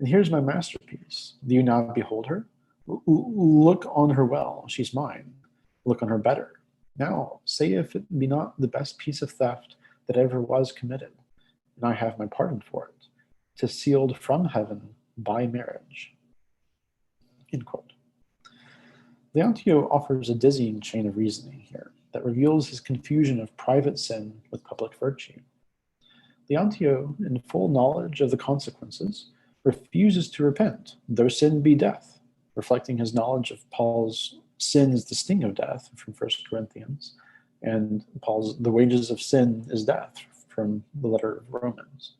And here's my masterpiece. Do you now behold her? Look on her well, she's mine. Look on her better. Now, say if it be not the best piece of theft that ever was committed, and I have my pardon for it. 'Tis sealed from heaven by marriage. End quote. Leontio offers a dizzying chain of reasoning here that reveals his confusion of private sin with public virtue. Leontio, in full knowledge of the consequences, refuses to repent, though sin be death, reflecting his knowledge of Paul's sin is the sting of death from 1 Corinthians, and Paul's the wages of sin is death from the letter of Romans.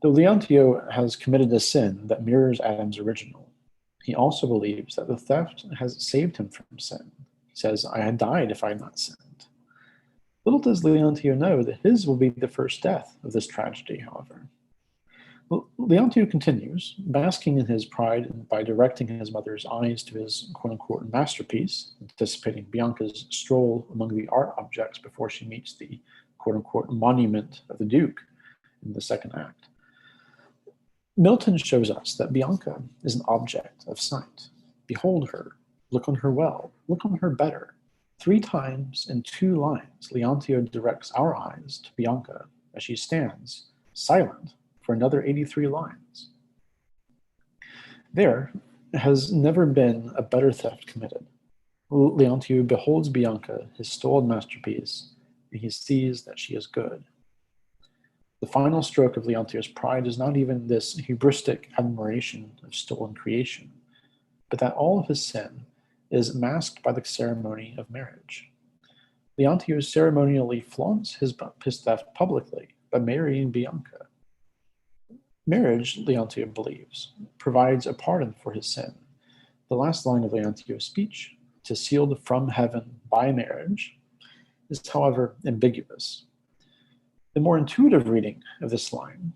Though Leontio has committed a sin that mirrors Adam's original, he also believes that the theft has saved him from sin. He says, I had died if I had not sinned. Little does Leontio know that his will be the first death of this tragedy, however. Leontio continues, basking in his pride by directing his mother's eyes to his quote-unquote masterpiece, anticipating Bianca's stroll among the art objects before she meets the quote-unquote monument of the Duke in the second act. Milton shows us that Bianca is an object of sight. Behold her, look on her well, look on her better. 3 times in 2 lines, Leontio directs our eyes to Bianca as she stands, silent, for another 83 lines. There has never been a better theft committed. Leontio beholds Bianca, his stolen masterpiece, and he sees that she is good. The final stroke of Leontio's pride is not even this hubristic admiration of stolen creation, but that all of his sin is masked by the ceremony of marriage. Leontio ceremonially flaunts his theft publicly by marrying Bianca. Marriage, Leontio believes, provides a pardon for his sin. The last line of Leontio's speech, "'Tis sealed from heaven by marriage," is, however, ambiguous. The more intuitive reading of this line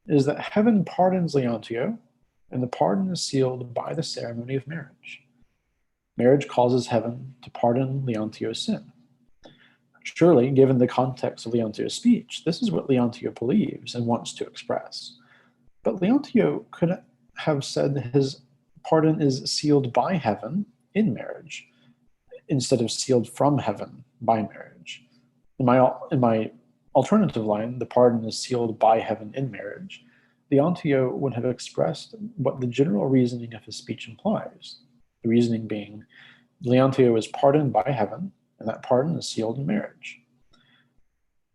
is that heaven pardons Leontio, and the pardon is sealed by the ceremony of marriage. Marriage causes heaven to pardon Leontio's sin. Surely, given the context of Leontio's speech, this is what Leontio believes and wants to express. But Leontio could have said his pardon is sealed by heaven in marriage, instead of sealed from heaven by marriage. In my alternative line, the pardon is sealed by heaven in marriage, Leontio would have expressed what the general reasoning of his speech implies. The reasoning being, Leontio is pardoned by heaven, and that pardon is sealed in marriage.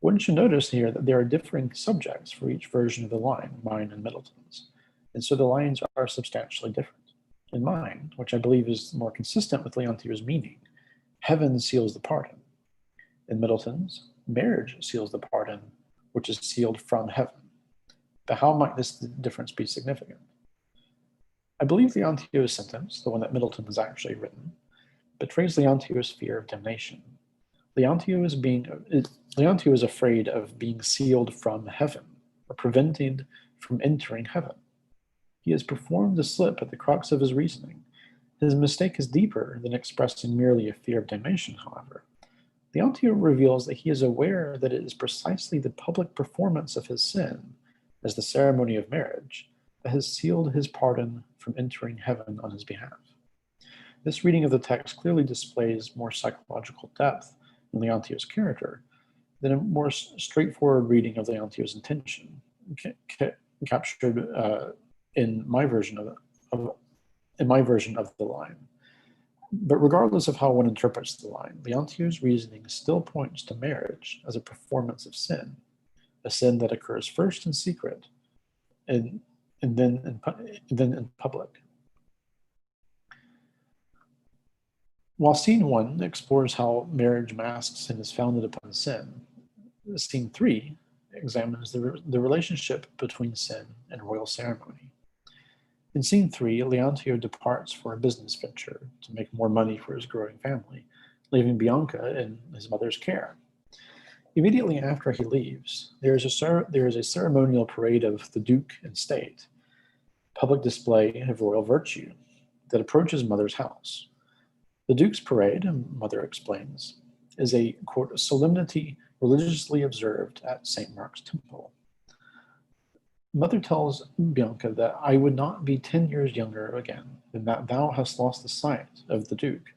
One should notice here that there are differing subjects for each version of the line, mine and Middleton's, and so the lines are substantially different. In mine, which I believe is more consistent with Leontio's meaning, heaven seals the pardon. In Middleton's, Marriage seals the pardon, which is sealed from heaven. But how might this difference be significant? I believe Leontio's sentence, the one that Middleton has actually written, betrays Leontio's fear of damnation. Leontio is afraid of being sealed from heaven, or prevented from entering heaven. He has performed a slip at the crux of his reasoning. His mistake is deeper than expressing merely a fear of damnation, however. Leontio reveals that he is aware that it is precisely the public performance of his sin, as the ceremony of marriage, that has sealed his pardon from entering heaven on his behalf. This reading of the text clearly displays more psychological depth in Leontio's character than a more straightforward reading of Leontio's intention, captured in my version of the line. But regardless of how one interprets the line, Leontio's reasoning still points to marriage as a performance of sin, a sin that occurs first in secret and then in public. While scene 1 explores how marriage masks and is founded upon sin, scene 3 examines the relationship between sin and royal ceremony. In scene 3, Leontio departs for a business venture to make more money for his growing family, leaving Bianca in his mother's care. Immediately after he leaves, there is a ceremonial parade of the Duke and State, public display of royal virtue, that approaches Mother's house. The Duke's parade, Mother explains, is a, quote, solemnity religiously observed at St. Mark's Temple. Mother tells Bianca that I would not be 10 years younger again than that thou hast lost the sight of the Duke.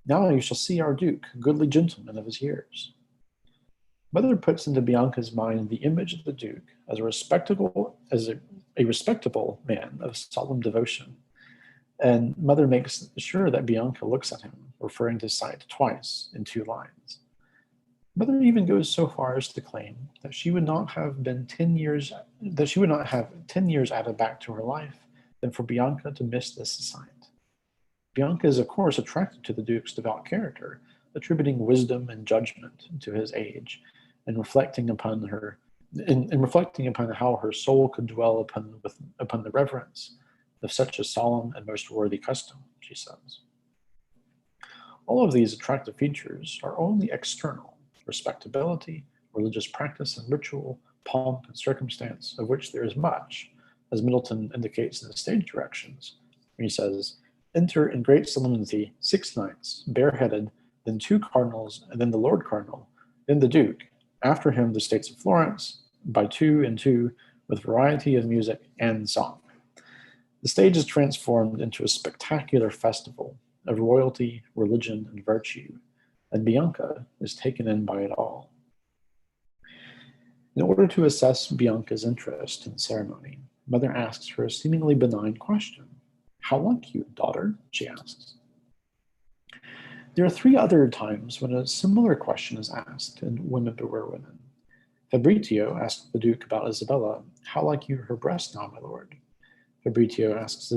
Now you shall see our Duke, a goodly gentleman of his years. Mother puts into Bianca's mind the image of the Duke as a respectable man of solemn devotion. And Mother makes sure that Bianca looks at him, referring to sight twice in 2 lines. Mother even goes so far as to claim that she would not have 10 years added back to her life than for Bianca to miss this sight. Bianca is of course attracted to the Duke's devout character, attributing wisdom and judgment to his age, and reflecting upon how her soul could dwell upon the reverence of such a solemn and most worthy custom, she says. All of these attractive features are only external: respectability, religious practice and ritual, pomp and circumstance, of which there is much, as Middleton indicates in the stage directions, when he says, enter in great solemnity 6 knights, bareheaded, then 2 cardinals, and then the Lord Cardinal, then the Duke, after him the states of Florence, by 2 and 2, with variety of music and song. The stage is transformed into a spectacular festival of royalty, religion, and virtue, and Bianca is taken in by it all. In order to assess Bianca's interest in the ceremony, Mother asks her a seemingly benign question. How like you, daughter? She asks. There are 3 other times when a similar question is asked in Women Beware Women. Fabrizio asks the Duke about Isabella, how like you her breast now, my lord? Fabrizio asks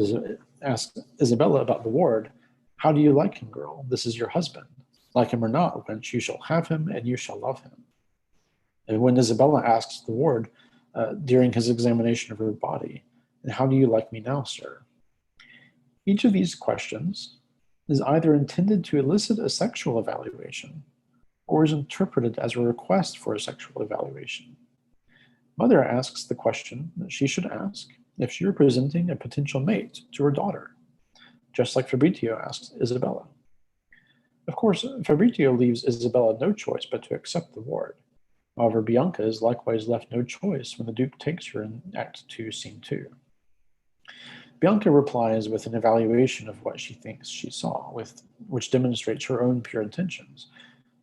Isabella about the ward, how do you like him, girl? This is your husband. Like him or not, wench, you shall have him and you shall love him. And when Isabella asks the ward during his examination of her body, and how do you like me now, sir? Each of these questions is either intended to elicit a sexual evaluation or is interpreted as a request for a sexual evaluation. Mother asks the question that she should ask if she were presenting a potential mate to her daughter, just like Fabrizio asks Isabella. Of course, Fabrizio leaves Isabella no choice but to accept the ward. However, Bianca is likewise left no choice when the Duke takes her in Act 2, Scene 2. Bianca replies with an evaluation of what she thinks she saw, which demonstrates her own pure intentions.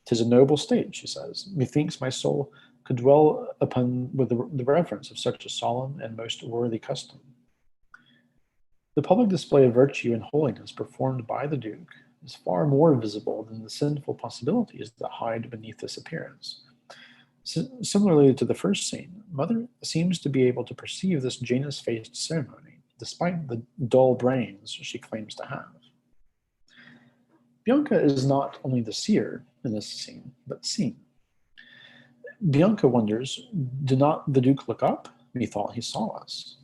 "'Tis a noble state," she says. "Methinks my soul could dwell upon with the reverence of such a solemn and most worthy custom." The public display of virtue and holiness performed by the Duke is far more visible than the sinful possibilities that hide beneath this appearance. Similarly to the first scene, Mother seems to be able to perceive this Janus-faced ceremony, despite the dull brains she claims to have. Bianca is not only the seer in this scene, but seen. Bianca wonders, "Do not the Duke look up? Methought he saw us."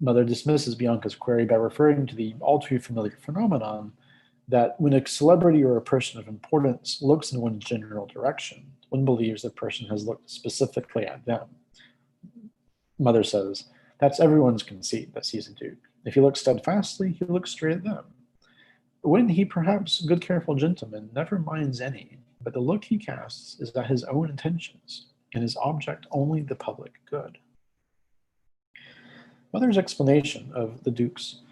Mother dismisses Bianca's query by referring to the all too familiar phenomenon that when a celebrity or a person of importance looks in one general direction, one believes the person has looked specifically at them. Mother says, "That's everyone's conceit that sees a duke. If he looks steadfastly, he looks straight at them. When he perhaps, good careful gentleman, never minds any, but the look he casts is at his own intentions, and his object only the public good." Mother's explanation of the Duke's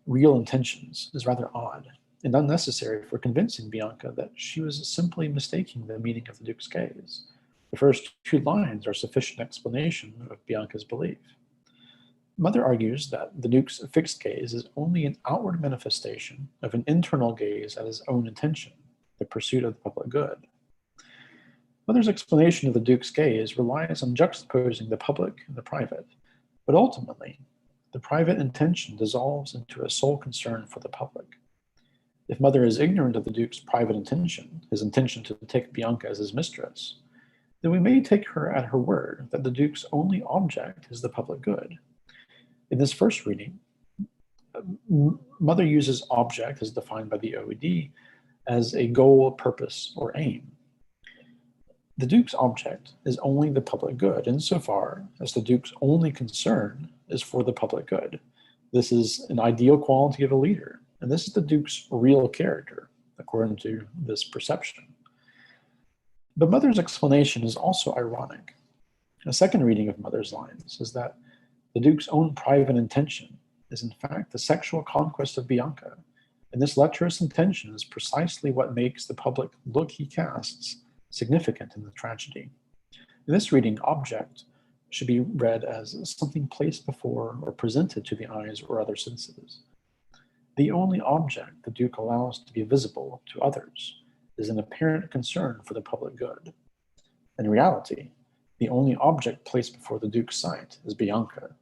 real intentions is rather odd and unnecessary for convincing Bianca that she was simply mistaking the meaning of the Duke's gaze. The first 2 lines are sufficient explanation of Bianca's belief. Mother argues that the Duke's fixed gaze is only an outward manifestation of an internal gaze at his own intention, the pursuit of the public good. Mother's explanation of the Duke's gaze relies on juxtaposing the public and the private, but ultimately, the private intention dissolves into a sole concern for the public. If Mother is ignorant of the Duke's private intention, his intention to take Bianca as his mistress, then we may take her at her word that the Duke's only object is the public good. In this first reading, Mother uses object, as defined by the OED, as a goal, purpose, or aim. The Duke's object is only the public good, insofar as the Duke's only concern is for the public good. This is an ideal quality of a leader, and this is the Duke's real character, according to this perception. But Mother's explanation is also ironic. A second reading of Mother's lines is that the Duke's own private intention is in fact the sexual conquest of Bianca, and this lecherous intention is precisely what makes the public look he casts significant in the tragedy. In this reading, object should be read as something placed before or presented to the eyes or other senses. The only object the Duke allows to be visible to others is an apparent concern for the public good. In reality, the only object placed before the Duke's sight is Bianca.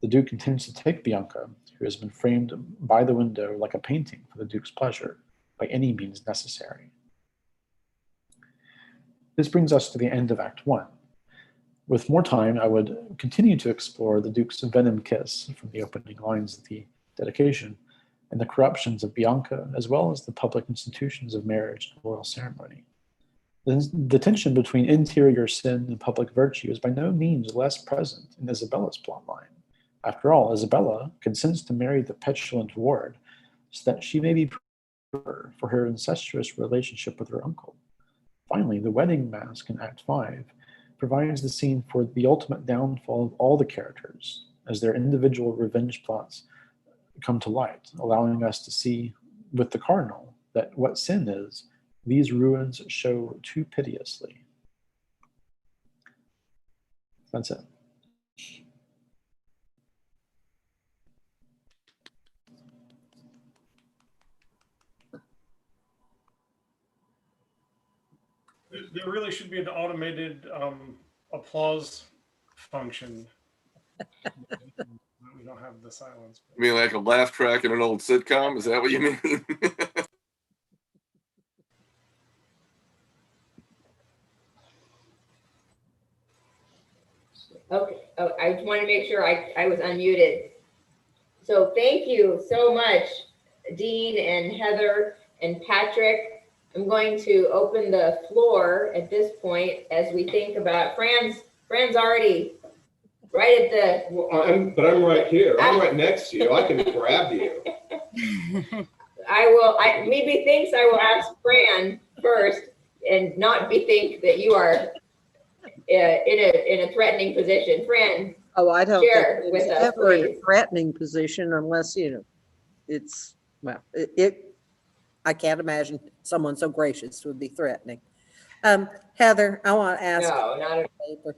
The Duke intends to take Bianca, who has been framed by the window like a painting for the Duke's pleasure, by any means necessary. This brings us to the end of Act 1. With more time, I would continue to explore the Duke's venom kiss from the opening lines of the dedication, and the corruptions of Bianca, as well as the public institutions of marriage and royal ceremony. The tension between interior sin and public virtue is by no means less present in Isabella's plotline. After all, Isabella consents to marry the petulant ward so that she may be prepared for her incestuous relationship with her uncle. Finally, the wedding mask in Act 5 provides the scene for the ultimate downfall of all the characters as their individual revenge plots come to light, allowing us to see with the cardinal that what sin is, these ruins show too piteously. That's it.
There really should be an automated applause function. We don't have the silence.
You mean like a laugh track in an old sitcom? Is that what you mean?
Okay, oh, I just want to make sure I was unmuted. So thank you so much, Dean and Heather and Patrick. I'm going to open the floor at this point as we think about Fran's already right at the.
Well, I'm right here. I'm right next to you. I can grab you.
Maybe thinks I will ask Fran first and not think that you are in a threatening position. Fran.
Oh, I don't
share
think
with
it's
us,
ever in a
please.
threatening position unless, it's, well, I can't imagine someone so gracious would be threatening. Heather, I want to ask.
No, not at
paper.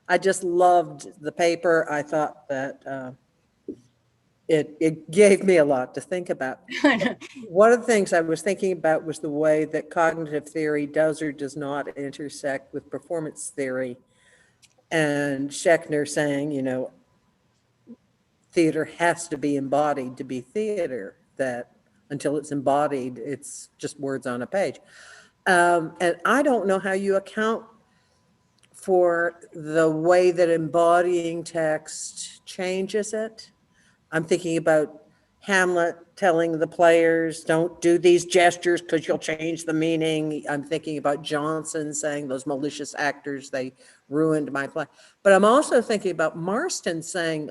I just loved the paper. I thought that it gave me a lot to think about. One of the things I was thinking about was the way that cognitive theory does or does not intersect with performance theory. And Schechner saying, theater has to be embodied to be theater, that until it's embodied, it's just words on a page. And I don't know how you account for the way that embodying text changes it. I'm thinking about Hamlet telling the players, don't do these gestures because you'll change the meaning. I'm thinking about Johnson saying, those malicious actors, they ruined my play. But I'm also thinking about Marston saying,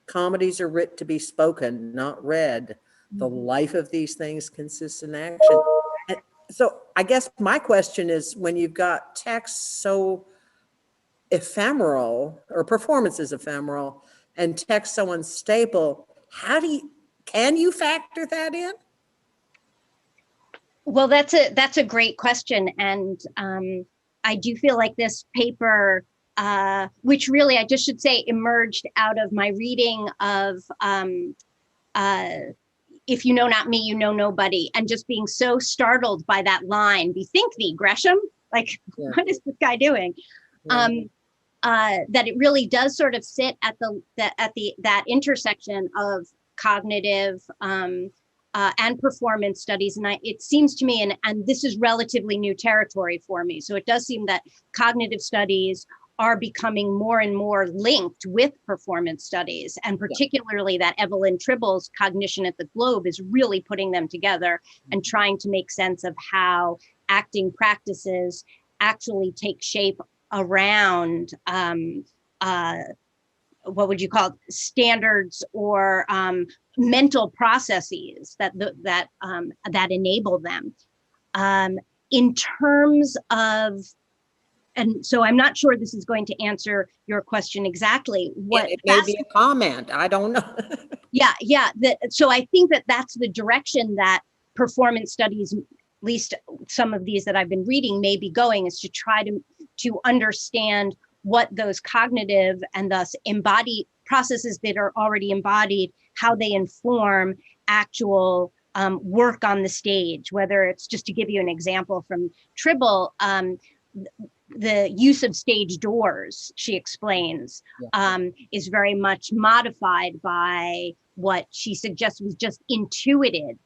comedies are writ to be spoken, not read. The life of these things consists in action. And so I guess my question is, when you've got text so ephemeral, or performances ephemeral, and text so unstable, can you factor that in?
Well, that's a great question, and I do feel like this paper, which really I just should say emerged out of my reading of "If you know not me, you know nobody," and just being so startled by that line, "Bethink thee, Gresham!" Like, yeah. What is this guy doing? Yeah. That it really does sort of sit at that intersection of cognitive and performance studies. And it seems to me, and this is relatively new territory for me, so it does seem that cognitive studies are becoming more and more linked with performance studies, and particularly that Evelyn Tribble's Cognition at the Globe is really putting them together and trying to make sense of how acting practices actually take shape around what would you call it, standards or mental processes that enable them. In terms of, and so I'm not sure this is going to answer your question exactly. What
it may be a comment, I don't know.
Yeah. So I think that's the direction that performance studies, at least some of these that I've been reading, may be going, is to try to understand what those cognitive and thus embodied processes that are already embodied, how they inform actual work on the stage, whether it's, just to give you an example from Tribble, the use of stage doors, she explains, is very much modified by what she suggests was just intuited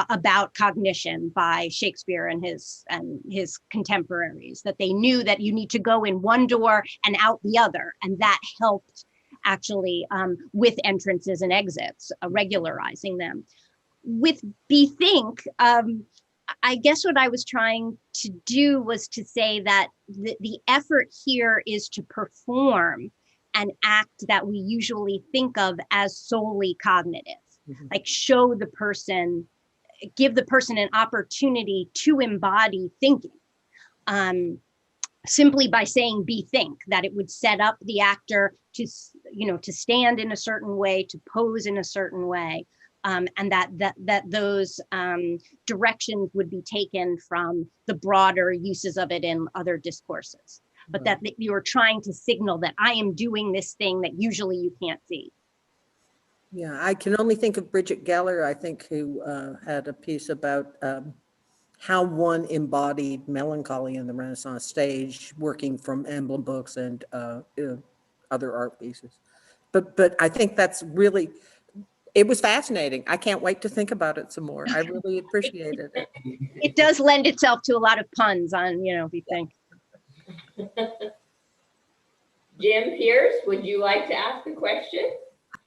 about cognition by Shakespeare and his contemporaries, that they knew that you need to go in one door and out the other, and that helped actually with entrances and exits, regularizing them. With Bethink, I guess what I was trying to do was to say that the effort here is to perform an act that we usually think of as solely cognitive, like show the person, give the person an opportunity to embody thinking, simply by saying bethink, that it would set up the actor to stand in a certain way, to pose in a certain way, and that those directions would be taken from the broader uses of it in other discourses, but that you are trying to signal that I am doing this thing that usually you can't see.
Yeah, I can only think of Bridget Geller, I think, who had a piece about how one embodied melancholy in the Renaissance stage, working from emblem books and other art pieces. But I think that's really, it was fascinating. I can't wait to think about it some more. I really appreciated it.
It does lend itself to a lot of puns on, Bethink.
Jim Pierce, would you like to ask a question?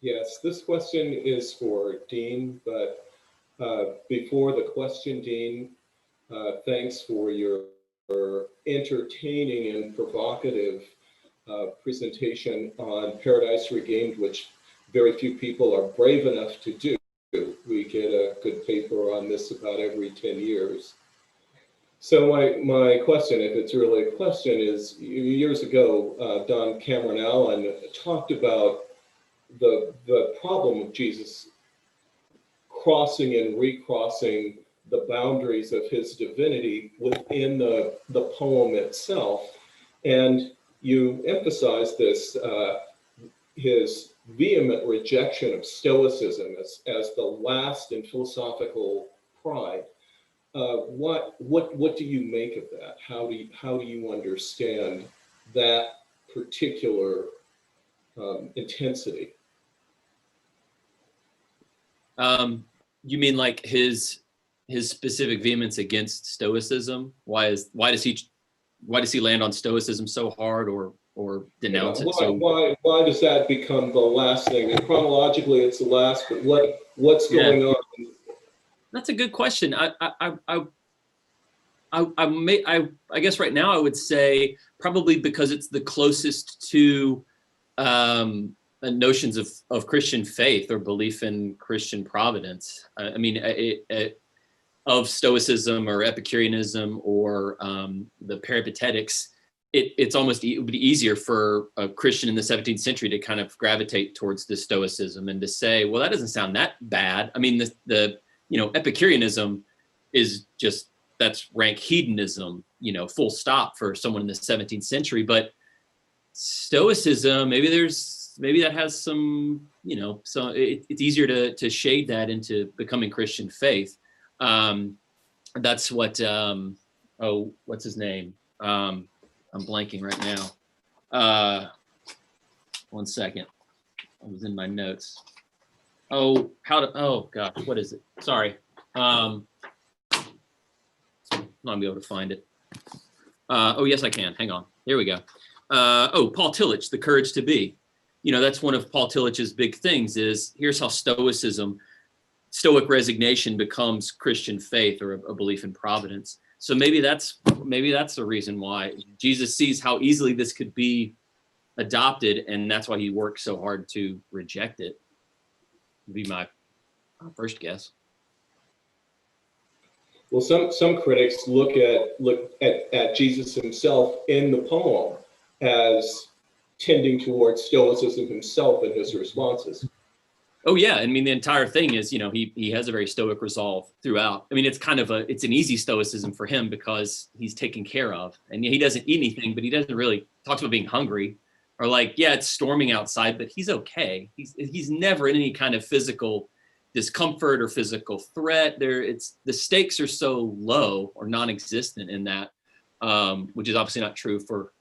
Yes, this question is for Dean, but before the question, Dean, thanks for your entertaining and provocative presentation on Paradise Regained, which very few people are brave enough to do. We get a good paper on this about every 10 years. So my question, if it's really a question, is years ago, Don Cameron Allen talked about the problem of Jesus crossing and recrossing the boundaries of his divinity within the poem itself. And you emphasize this, his vehement rejection of Stoicism as the last in philosophical pride. What do you make of that? How do you understand that particular intensity?
You mean like his specific vehemence against Stoicism? Why does he why does he land on Stoicism so hard or denounce it? So
Why does that become the last thing? And chronologically, it's the last. But what's going on?
That's a good question. I guess right now I would say probably because it's the closest to notions of Christian faith or belief in Christian providence. I mean, of Stoicism or Epicureanism or the Peripatetics, it would be easier for a Christian in the 17th century to kind of gravitate towards the Stoicism and to say, well, that doesn't sound that bad. I mean, the Epicureanism is just, that's rank hedonism, full stop for someone in the 17th century. But Stoicism, maybe that has some, so it's easier to shade that into becoming Christian faith. That's what, what's his name? I'm blanking right now. 1 second. I was in my notes. Oh gosh, what is it? Sorry. I'm not gonna be able to find it. Oh, yes, I can. Hang on. Here we go. Paul Tillich, The Courage to Be. That's one of Paul Tillich's big things is here's how Stoic resignation becomes Christian faith or a belief in providence. So maybe that's the reason why Jesus sees how easily this could be adopted, and that's why he worked so hard to reject it. Would be my first guess.
Well, some critics look at Jesus himself in the poem as tending towards Stoicism himself in his responses.
Oh yeah, I mean the entire thing is, he has a very Stoic resolve throughout. I mean, it's kind of it's an easy Stoicism for him because he's taken care of, and he doesn't eat anything, but he doesn't really talk about being hungry or it's storming outside, but he's okay. He's never in any kind of physical discomfort or physical threat. The stakes are so low or non-existent in that, which is obviously not true for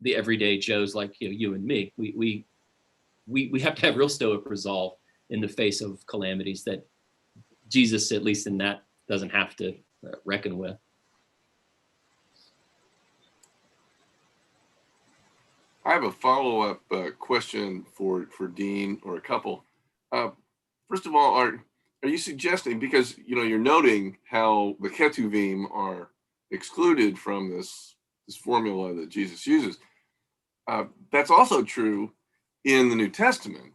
the everyday Joes like you and me. We have to have real Stoic resolve in the face of calamities that Jesus, at least in that, doesn't have to reckon with.
I have a follow-up question for Dean or a couple. First of all, are you suggesting, because you're noting how the Ketuvim are excluded from this formula that Jesus uses, that's also true in the New Testament,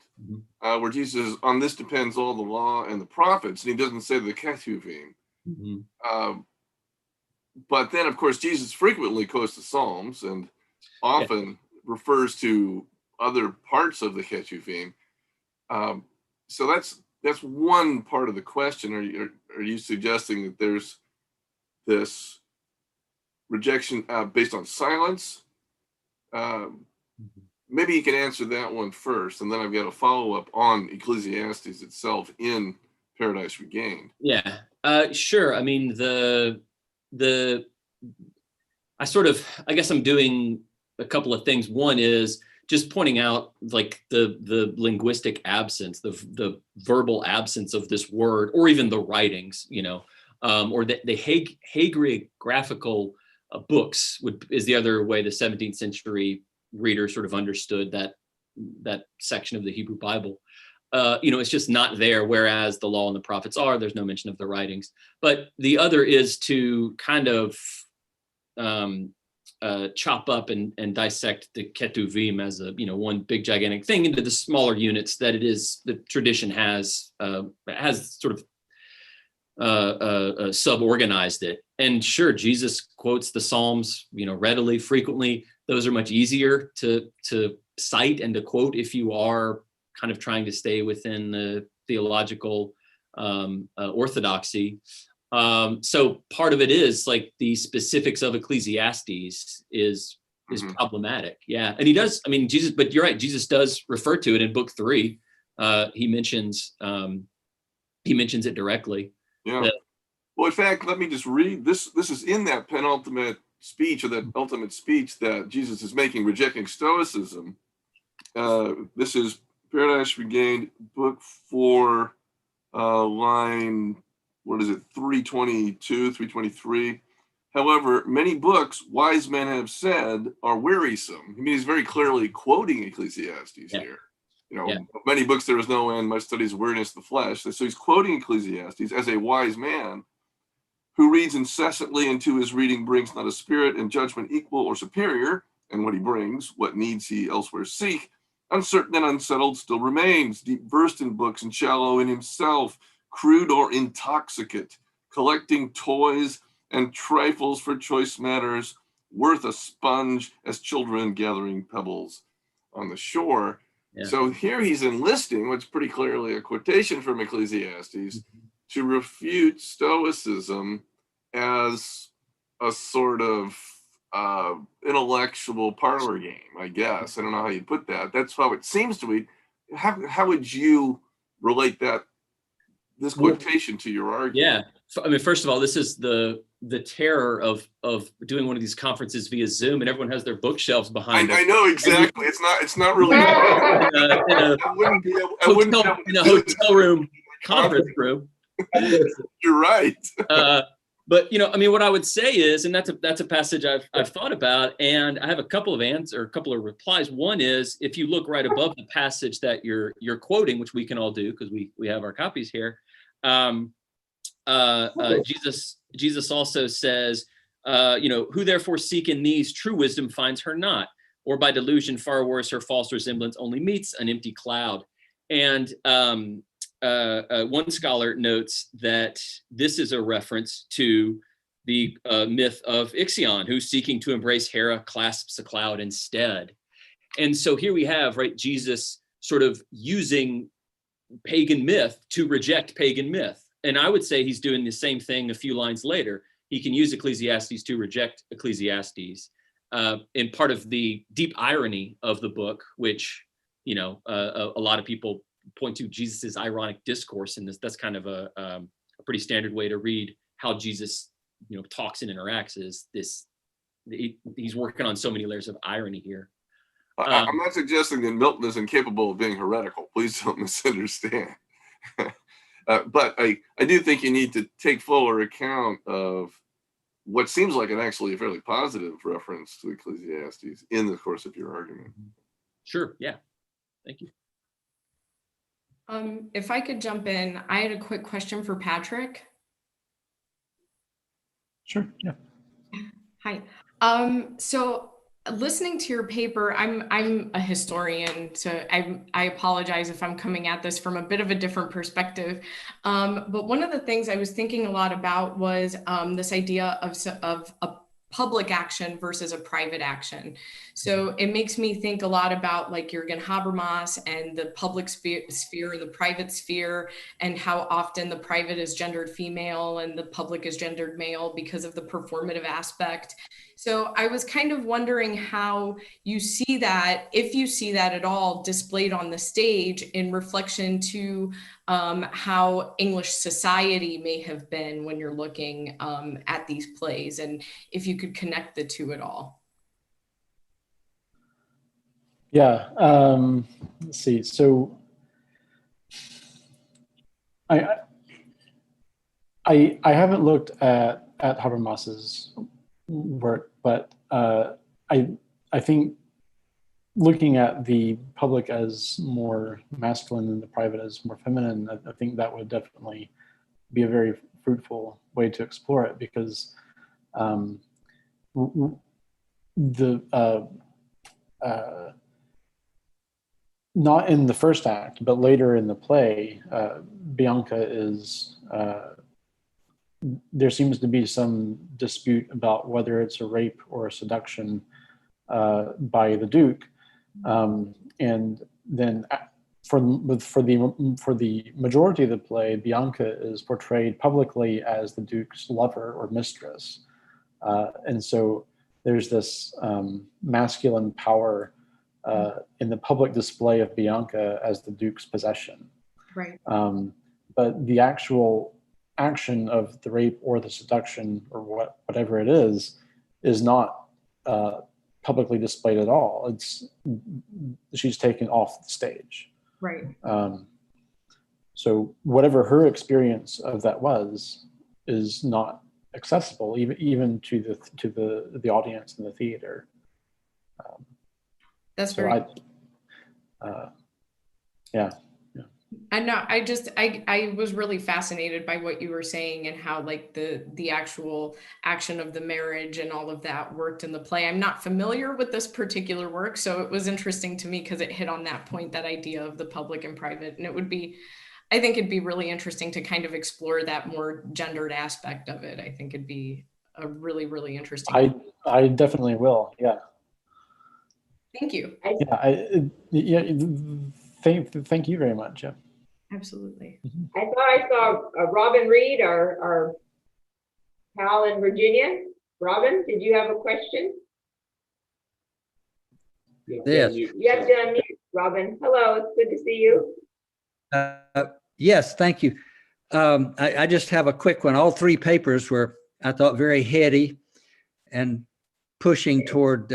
where Jesus says, on this depends all the law and the prophets, and he doesn't say the Ketuvim. But then, of course, Jesus frequently quotes the Psalms and often refers to other parts of the Ketuvim. So that's one part of the question. Are you suggesting that there's this rejection based on silence? Maybe you can answer that one first, and then I've got a follow-up on Ecclesiastes itself in Paradise Regained.
Yeah, sure. I mean, I guess I'm doing a couple of things. One is just pointing out the linguistic absence, the verbal absence of this word, or even the writings, or the hagiographical books is the other way the 17th century reader sort of understood that section of the Hebrew Bible. It's just not there, whereas the law and the prophets are. There's no mention of the writings. But the other is to kind of chop up and dissect the Ketuvim as one big gigantic thing into the smaller units that the tradition has sort of suborganized it. And sure, Jesus quotes the Psalms, readily, frequently. Those are much easier to cite and to quote if you are kind of trying to stay within the theological orthodoxy. So part of it is the specifics of Ecclesiastes is problematic. Yeah. And Jesus, but you're right. Jesus does refer to it in book 3. He mentions it directly.
Yeah. Well, in fact, let me just read this. This is in that penultimate speech, or that ultimate speech that Jesus is making, rejecting Stoicism. This is Paradise Regained, book 4, line, 322, 323. However, many books, wise men have said, are wearisome. I mean, he's very clearly quoting Ecclesiastes here. You know, many books there is no end, much studies weariness of the flesh. So he's quoting Ecclesiastes as a wise man who reads incessantly, and to his reading brings not a spirit and judgment equal or superior, and what he brings, what needs he elsewhere seek, uncertain and unsettled still remains, deep versed in books and shallow in himself, crude or intoxicate, collecting toys and trifles for choice matters, worth a sponge as children gathering pebbles on the shore.
Yeah.
So here he's enlisting what's pretty clearly a quotation from Ecclesiastes to refute Stoicism as a sort of intellectual parlor game, I guess. I don't know how you put that. That's how it seems to me. How would you relate this quotation to your argument?
Yeah, I mean, first of all, this is the terror of doing one of these conferences via Zoom, and everyone has their bookshelves behind.
I know exactly. It's not really.
in a hotel room conference room.
You're right.
But I mean, what I would say is, and that's a passage I've thought about, and I have a couple of replies. One is, if you look right above the passage that you're quoting, which we can all do because we have our copies here. Jesus also says, who therefore seek in these true wisdom finds her not, or by delusion far worse, her false resemblance only meets an empty cloud. And one scholar notes that this is a reference to the myth of Ixion, who seeking to embrace Hera clasps a cloud instead. And so here we have, right, Jesus sort of using pagan myth to reject pagan myth. And I would say he's doing the same thing a few lines later. He can use Ecclesiastes to reject Ecclesiastes. And part of the deep irony of the book, which, a lot of people point to Jesus's ironic discourse in this. That's kind of a pretty standard way to read how Jesus, talks and interacts, is this, he's working on so many layers of irony here.
I'm not suggesting that Milton is incapable of being heretical. Please don't misunderstand. But I do think you need to take fuller account of what seems like actually a fairly positive reference to Ecclesiastes in the course of your argument.
Sure. Yeah. Thank you.
If I could jump in, I had a quick question for Patrick.
Sure. Yeah.
Hi. So listening to your paper, I'm a historian, so I apologize if I'm coming at this from a bit of a different perspective. But one of the things I was thinking a lot about was this idea of a public action versus a private action. So it makes me think a lot about like Jürgen Habermas and the public sphere and the private sphere, and how often the private is gendered female and the public is gendered male because of the performative aspect. So I was kind of wondering how you see that, if you see that at all, displayed on the stage in reflection to how English society may have been when you're looking at these plays, and if you could connect the two at all.
Yeah, let's see. So I haven't looked at Habermas's work, but I think looking at the public as more masculine and the private as more feminine, I think that would definitely be a very fruitful way to explore it, because not in the first act, but later in the play, Bianca is, there seems to be some dispute about whether it's a rape or a seduction by the Duke. And then for the majority of the play, Bianca is portrayed publicly as the Duke's lover or mistress. And so there's this masculine power in the public display of Bianca as the Duke's possession.
Right.
But the actual action of the rape or the seduction or whatever it is not publicly displayed at all. She's taken off the stage.
Right.
So whatever her experience of that was is not accessible even to the audience in the theater.
That's
So
very.
Yeah.
I know. I was really fascinated by what you were saying and how like the actual action of the marriage and all of that worked in the play. I'm not familiar with this particular work, so it was interesting to me because it hit on that point, that idea of the public and private. And I think it'd be really interesting to kind of explore that more gendered aspect of it. I think it'd be a really, really interesting.
I definitely will. Yeah.
Thank you.
Thank you very much. Yeah.
Absolutely.
I thought I saw Robin Reed, our pal in Virginia. Robin, did you have a question?
Yes.
You have to unmute, Robin. Hello, it's good to see you.
Yes, thank you. I just have a quick one. All three papers were, I thought, very heady and pushing toward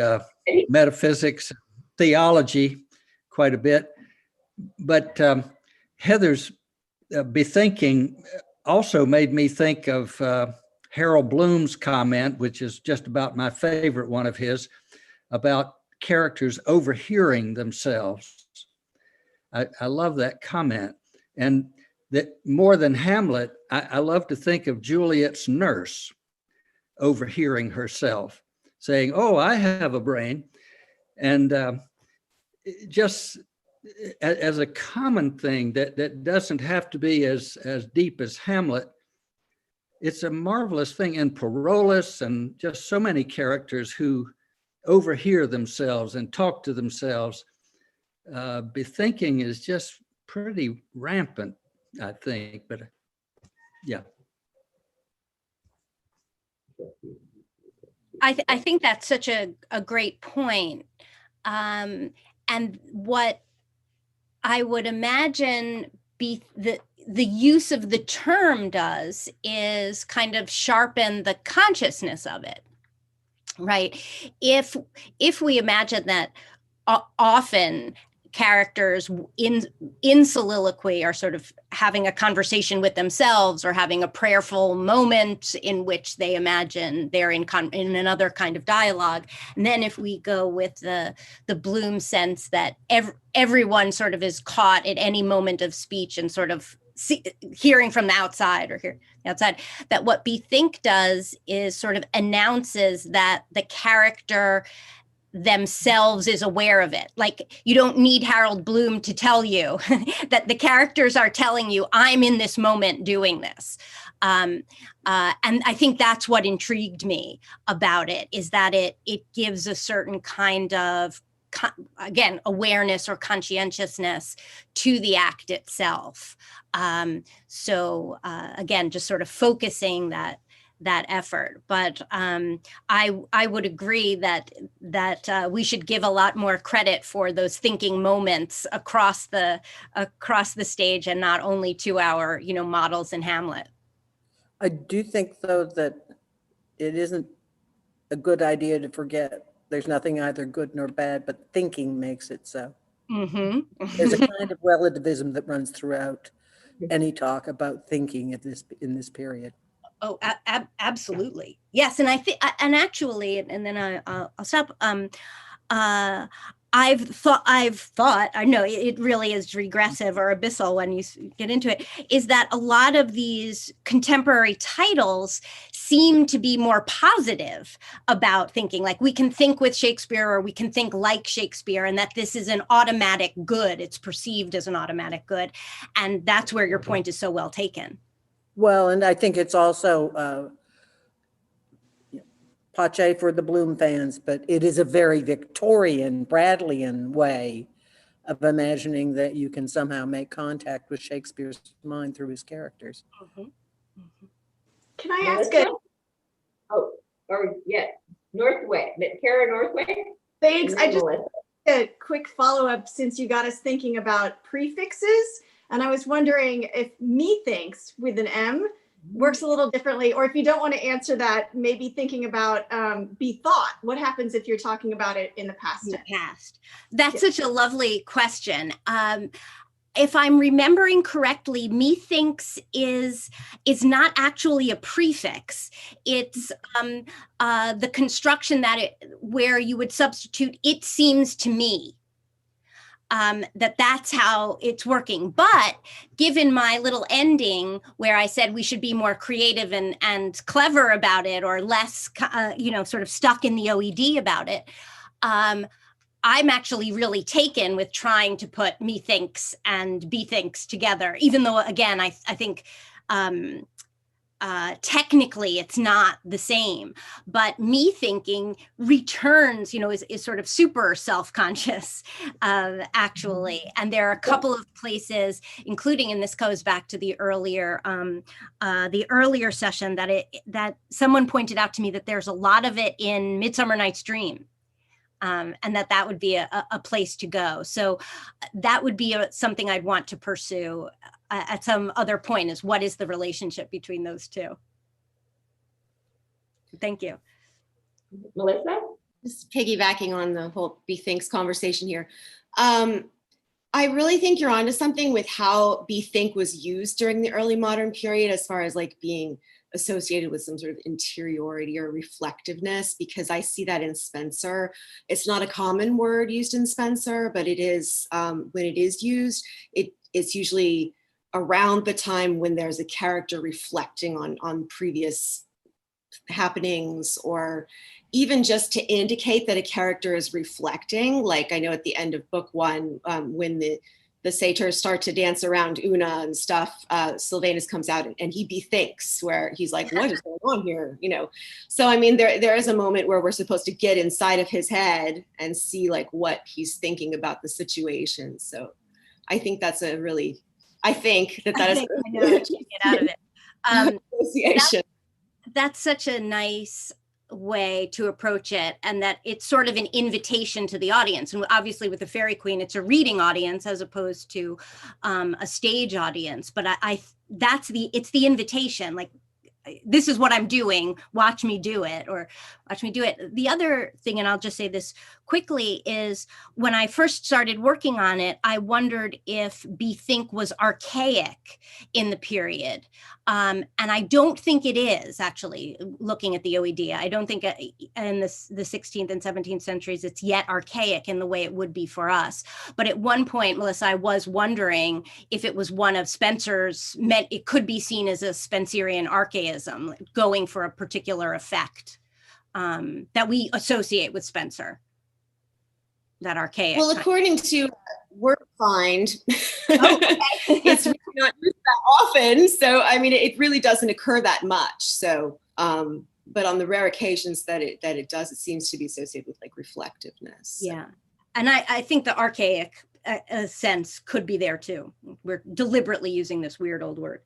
metaphysics, theology quite a bit. But Heather's bethinking also made me think of Harold Bloom's comment, which is just about my favorite one of his, about characters overhearing themselves. I love that comment. And that more than Hamlet, I love to think of Juliet's nurse overhearing herself saying, "Oh, I have a brain." And just as a common thing that doesn't have to be as deep as Hamlet, it's a marvelous thing in Parolles and just so many characters who overhear themselves and talk to themselves. Bethinking is just pretty rampant, I think, but yeah.
I think that's such a great point. And what I would imagine the use of the term does is kind of sharpen the consciousness of it, right? If we imagine that often characters in soliloquy are sort of having a conversation with themselves or having a prayerful moment in which they imagine they're in another kind of dialogue. And then if we go with the Bloom sense that everyone sort of is caught at any moment of speech and sort of hearing from the outside or hear outside, that what Bethink does is sort of announces that the character themselves is aware of it. Like, you don't need Harold Bloom to tell you that the characters are telling you, I'm in this moment doing this. And I think that's what intrigued me about it, is that it gives a certain kind of, again, awareness or conscientiousness to the act itself. So again, just sort of focusing that effort. But I would agree that we should give a lot more credit for those thinking moments across the stage, and not only to our models in Hamlet.
I do think, though, that it isn't a good idea to forget there's nothing either good nor bad, but thinking makes it so.
Mm-hmm.
There's a kind of relativism that runs throughout any talk about thinking in this period.
Oh, absolutely. Yes. And I think, and actually, and then I'll stop. I've thought, I know it really is regressive or abyssal when you get into it, is that a lot of these contemporary titles seem to be more positive about thinking. Like, we can think with Shakespeare, or we can think like Shakespeare, and that this is an automatic good. It's perceived as an automatic good. And that's where your point is so well taken.
Well, and I think it's also pache for the Bloom fans, but it is a very Victorian, Bradleyan way of imagining that you can somehow make contact with Shakespeare's mind through his characters.
Mm-hmm. Mm-hmm.
Can I ask a?
Oh, or yeah, Northway, Kara Northway.
Thanks. I just a quick follow-up, since you got us thinking about prefixes. And I was wondering if methinks with an M works a little differently, or if you don't want to answer that, maybe thinking about bethought. What happens if you're talking about it in the past?
In the past. That's such a lovely question. if I'm remembering correctly, methinks is not actually a prefix. It's the construction where you would substitute "it seems to me." That's how it's working. But given my little ending where I said we should be more creative and clever about it, or less, sort of stuck in the OED about it, I'm actually really taken with trying to put methinks and bethinks together, even though, again, I think technically it's not the same. But me thinking returns, is sort of super self-conscious, actually. And there are a couple of places, including, and this goes back to the earlier session, that someone pointed out to me that there's a lot of it in Midsummer Night's Dream. And that would be a place to go. So that would be something I'd want to pursue at some other point, is what is the relationship between those two? Thank you.
Melissa?
Just piggybacking on the whole bethinks conversation here. I really think you're onto something with how bethink was used during the early modern period, as far as like being associated with some sort of interiority or reflectiveness, because I see that in Spencer. It's not a common word used in Spencer, but it is, when it is used, it's usually around the time when there's a character reflecting on previous happenings, or even just to indicate that a character is reflecting. Like I know at the end of book 1, when the satyrs start to dance around Una and stuff, Sylvanus comes out and he bethinks, where he's like, what is going on here? So I mean, there is a moment where we're supposed to get inside of his head and see like what he's thinking about the situation. So I think that's a really, I think that is
I know, I can't get out of it.
association.
That's such a nice way to approach it, and that it's sort of an invitation to the audience. And obviously with the Fairy Queen, it's a reading audience as opposed to a stage audience. But it's the invitation, like, this is what I'm doing, watch me do it, or watch me do it. The other thing, and I'll just say this quickly, is when I first started working on it, I wondered if bethink was archaic in the period. And I don't think it is, actually, looking at the OED. I don't think in the 16th and 17th centuries it's yet archaic in the way it would be for us. But at one point, Melissa, I was wondering if it was one of Spencer's, it could be seen as a Spencerian archaism, going for a particular effect that we associate with Spencer, that archaic.
Well, according to WordFind, it's really not used that often. So, I mean, it really doesn't occur that much. So, but on the rare occasions that it does, it seems to be associated with like reflectiveness.
Yeah. And I think the archaic sense could be there too. We're deliberately using this weird old word.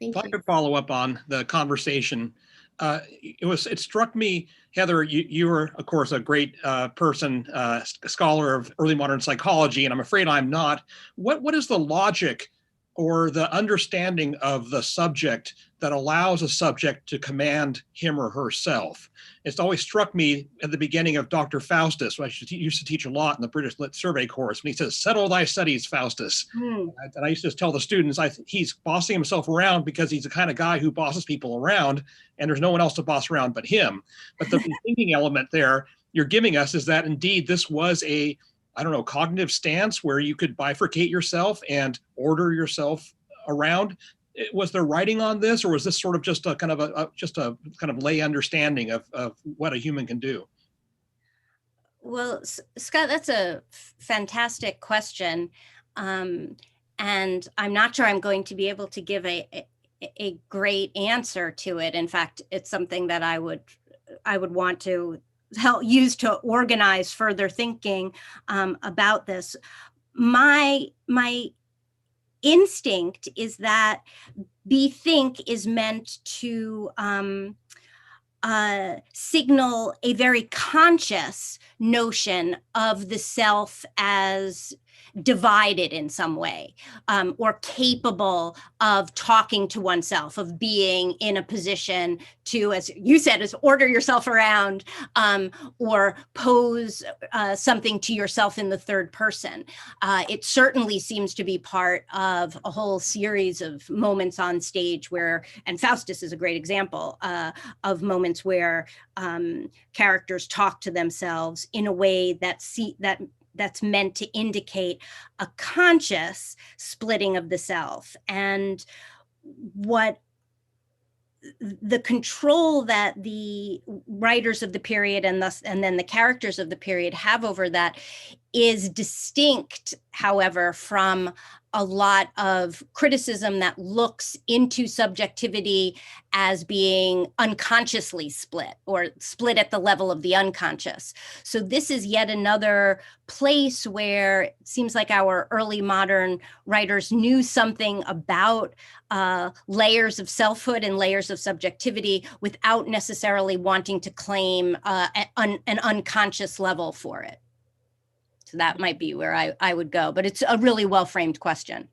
If I could follow up on the conversation, it struck me, Heather, you were, of course, a great person, scholar of early modern psychology, and I'm afraid I'm not. What is the logic or the understanding of the subject that allows a subject to command him or herself? It's always struck me at the beginning of Dr. Faustus, who I used to teach a lot in the British Lit Survey course, when he says, "Settle thy studies, Faustus." And I used to tell the students, he's bossing himself around because he's the kind of guy who bosses people around, and there's no one else to boss around but him. But the thinking element there you're giving us is that indeed this was a, I don't know, cognitive stance where you could bifurcate yourself and order yourself around. Was there writing on this, or was this sort of just a kind of lay understanding of what a human can do?
Well, Scott, that's a fantastic question. And I'm not sure I'm going to be able to give a great answer to it. In fact, it's something that I would want to use to organize further thinking about this. My instinct is that bethink is meant to signal a very conscious notion of the self as divided in some way, or capable of talking to oneself, of being in a position to, as you said, is order yourself around, or pose something to yourself in the third person. It certainly seems to be part of a whole series of moments on stage where, and Faustus is a great example of moments where characters talk to themselves in a way that's meant to indicate a conscious splitting of the self. And what the control that the writers of the period and then the characters of the period have over that is distinct, however, from a lot of criticism that looks into subjectivity as being unconsciously split or split at the level of the unconscious. So this is yet another place where it seems like our early modern writers knew something about layers of selfhood and layers of subjectivity without necessarily wanting to claim an unconscious level for it. So that might be where I would go, but it's a really well-framed question.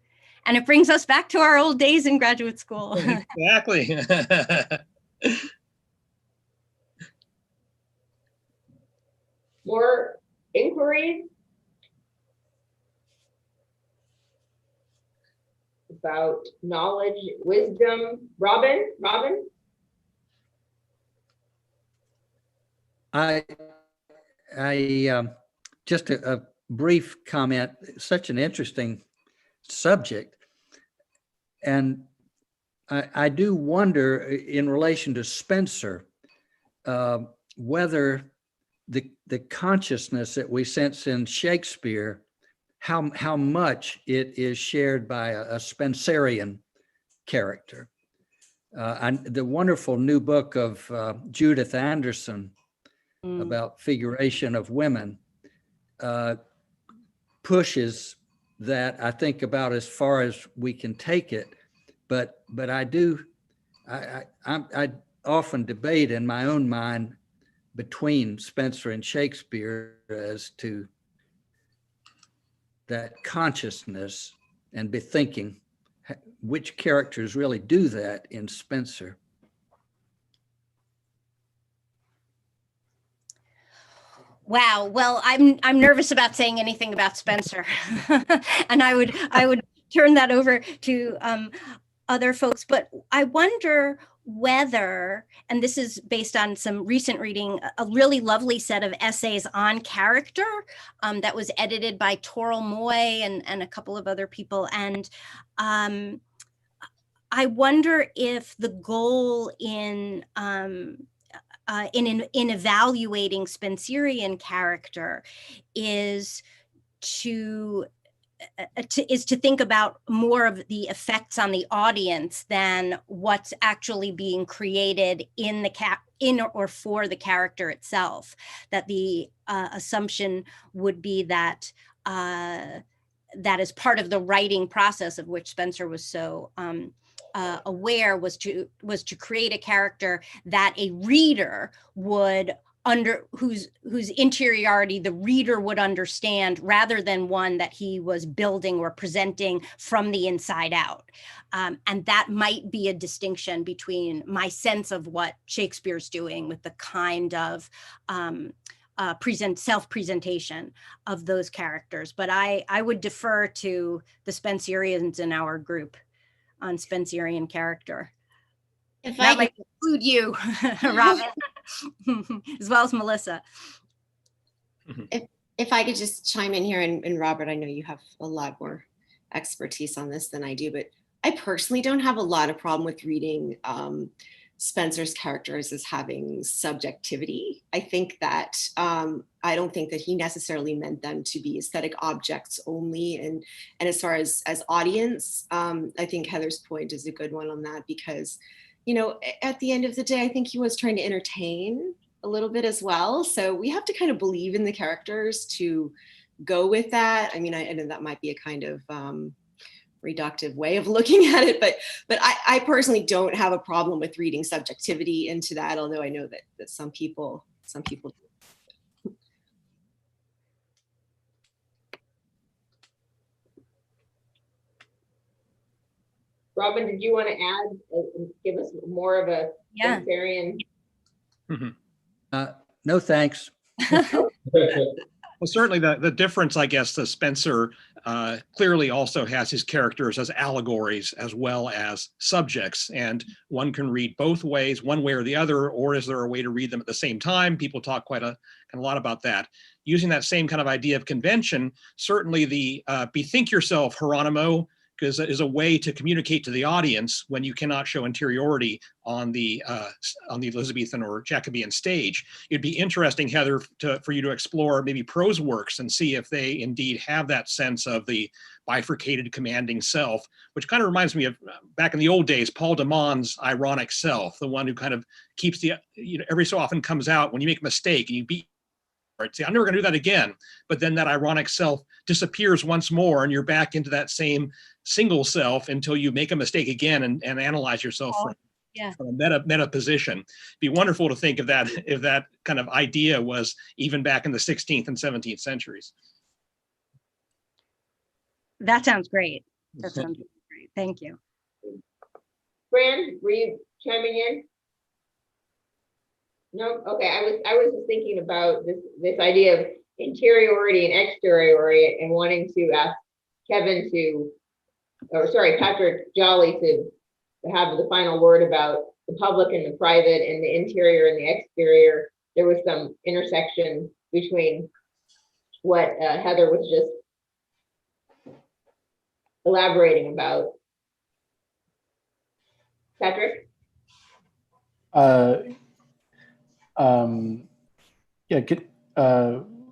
And it brings us back to our old days in graduate school.
Exactly.
More inquiries about knowledge, wisdom? Robin?
Just a brief comment, such an interesting subject. And I do wonder in relation to Spencer, whether the consciousness that we sense in Shakespeare, how much it is shared by a Spencerian character. And the wonderful new book of Judith Anderson about figuration of women pushes that, I think, about as far as we can take it. But I often debate in my own mind between Spencer and Shakespeare as to that consciousness and bethinking, which characters really do that in Spencer.
Wow. Well, I'm nervous about saying anything about Spencer, and I would turn that over to other folks. But I wonder whether, and this is based on some recent reading, a really lovely set of essays on character that was edited by Toril Moy and a couple of other people. And I wonder if the goal in evaluating Spencerian character is to think about more of the effects on the audience than what's actually being created in or for the character itself. That the assumption would be that that is part of the writing process, of which Spencer was so aware, was to create a character that a reader would whose interiority the reader would understand, rather than one that he was building or presenting from the inside out. And that might be a distinction between my sense of what Shakespeare's doing with the kind of self-presentation of those characters. But I would defer to the Spencerians in our group on Spencerian character.
If
that
I
might include you, Robin, as well as Melissa.
If I could just chime in here, and Robert, I know you have a lot more expertise on this than I do, but I personally don't have a lot of problem with reading Spencer's characters as having subjectivity. I think that I don't think that he necessarily meant them to be aesthetic objects only. And as far as audience, I think Heather's point is a good one on that, because, you know, at the end of the day, I think he was trying to entertain a little bit as well. So we have to kind of believe in the characters to go with that. I mean, I know that might be a kind of reductive way of looking at it, but I personally don't have a problem with reading subjectivity into that, although I know that some people do.
Robin, did you want to add, give us more of a Spencerian?
No, thanks.
Well, certainly the difference, I guess, the Spencer clearly also has his characters as allegories as well as subjects, and one can read both ways, one way or the other, or is there a way to read them at the same time? People talk quite a lot about that. Using that same kind of idea of convention, certainly the bethink yourself, Hieronymo, is a way to communicate to the audience when you cannot show interiority on the Elizabethan or Jacobean stage. It'd be interesting, Heather, for you to explore maybe prose works and see if they indeed have that sense of the bifurcated commanding self, which kind of reminds me of back in the old days, Paul de Man's ironic self, the one who kind of keeps every so often comes out when you make a mistake and you beat. Say, I'm never going to do that again. But then that ironic self disappears once more, and you're back into that same single self until you make a mistake again and analyze yourself from a meta position. It'd be wonderful to think of that if that kind of idea was even back in the 16th and 17th centuries.
That sounds great. That sounds great. Thank you.
Fran, were you chiming in? No, okay. I was just thinking about this idea of interiority and exteriority, and wanting to ask Patrick Jolly to have the final word about the public and the private and the interior and the exterior. There was some intersection between what Heather was just elaborating about. Patrick?
Yeah.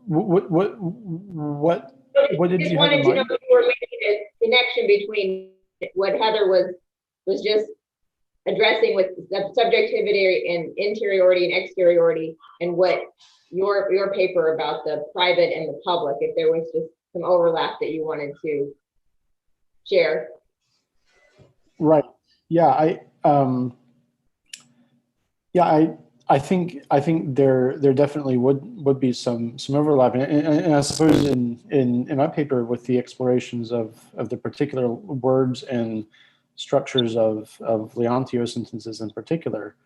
What did you have in mind?
To know if you were making a connection between what Heather was just addressing with subjectivity and interiority and exteriority, and what your paper about the private and the public, if there was just some overlap that you wanted to share.
Right. Yeah. I think there definitely would be some overlap, and I suppose in my paper with the explorations of the particular words and structures of Leontio sentences in particular,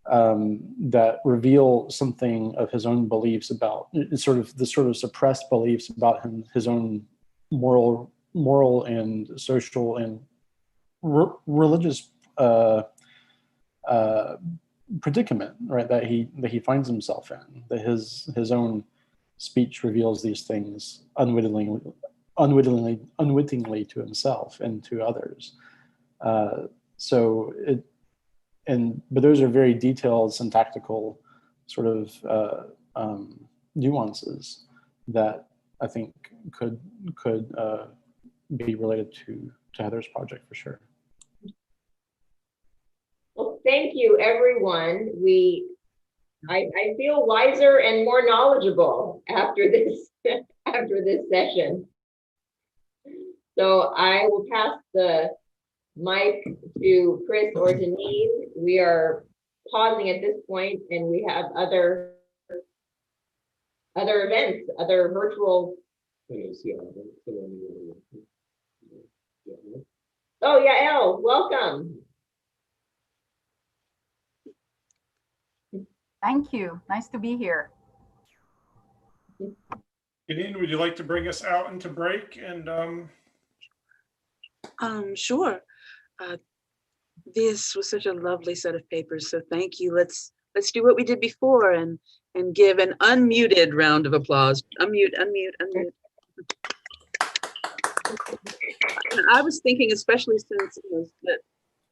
that reveal something of his own beliefs about the sort of suppressed beliefs about his own moral and social and religious predicament, right, that he finds himself in, that his own speech reveals these things unwittingly to himself and to others. But those are very detailed syntactical sort of nuances that I think could be related to Heather's project for sure.
Well, thank you, everyone. I feel wiser and more knowledgeable after this session. So I will pass the mic to Chris or Deneen. We are pausing at this point, and we have other events, other virtual. Oh, Yael, welcome.
Thank you. Nice to be here.
Deneen, would you like to bring us out into break? And
Sure. This was such a lovely set of papers, so thank you. Let's do what we did before and give an unmuted round of applause. Unmute. I was thinking, especially since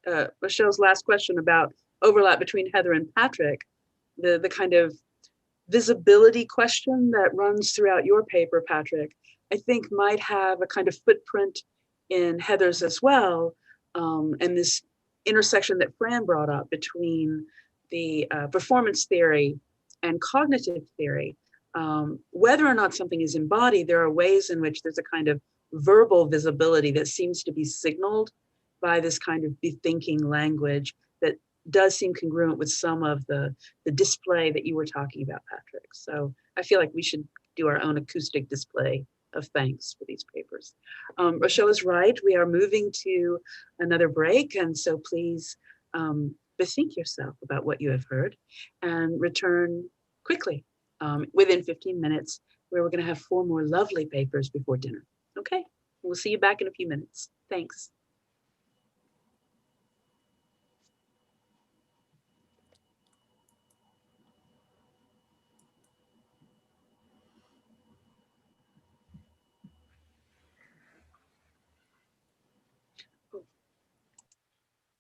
that Michelle's last question about overlap between Heather and Patrick, the kind of visibility question that runs throughout your paper, Patrick, I think might have a kind of footprint in Heather's as well, and this intersection that Fran brought up between the performance theory and cognitive theory. Whether or not something is embodied, there are ways in which there's a kind of verbal visibility that seems to be signaled by this kind of bethinking language that does seem congruent with some of the display that you were talking about, Patrick. So I feel like we should do our own acoustic display of thanks for these papers. Rochelle is right. We are moving to another break. And so please bethink yourself about what you have heard and return quickly within 15 minutes, where we're going to have 4 more lovely papers before dinner. Okay, we'll see you back in a few minutes. Thanks.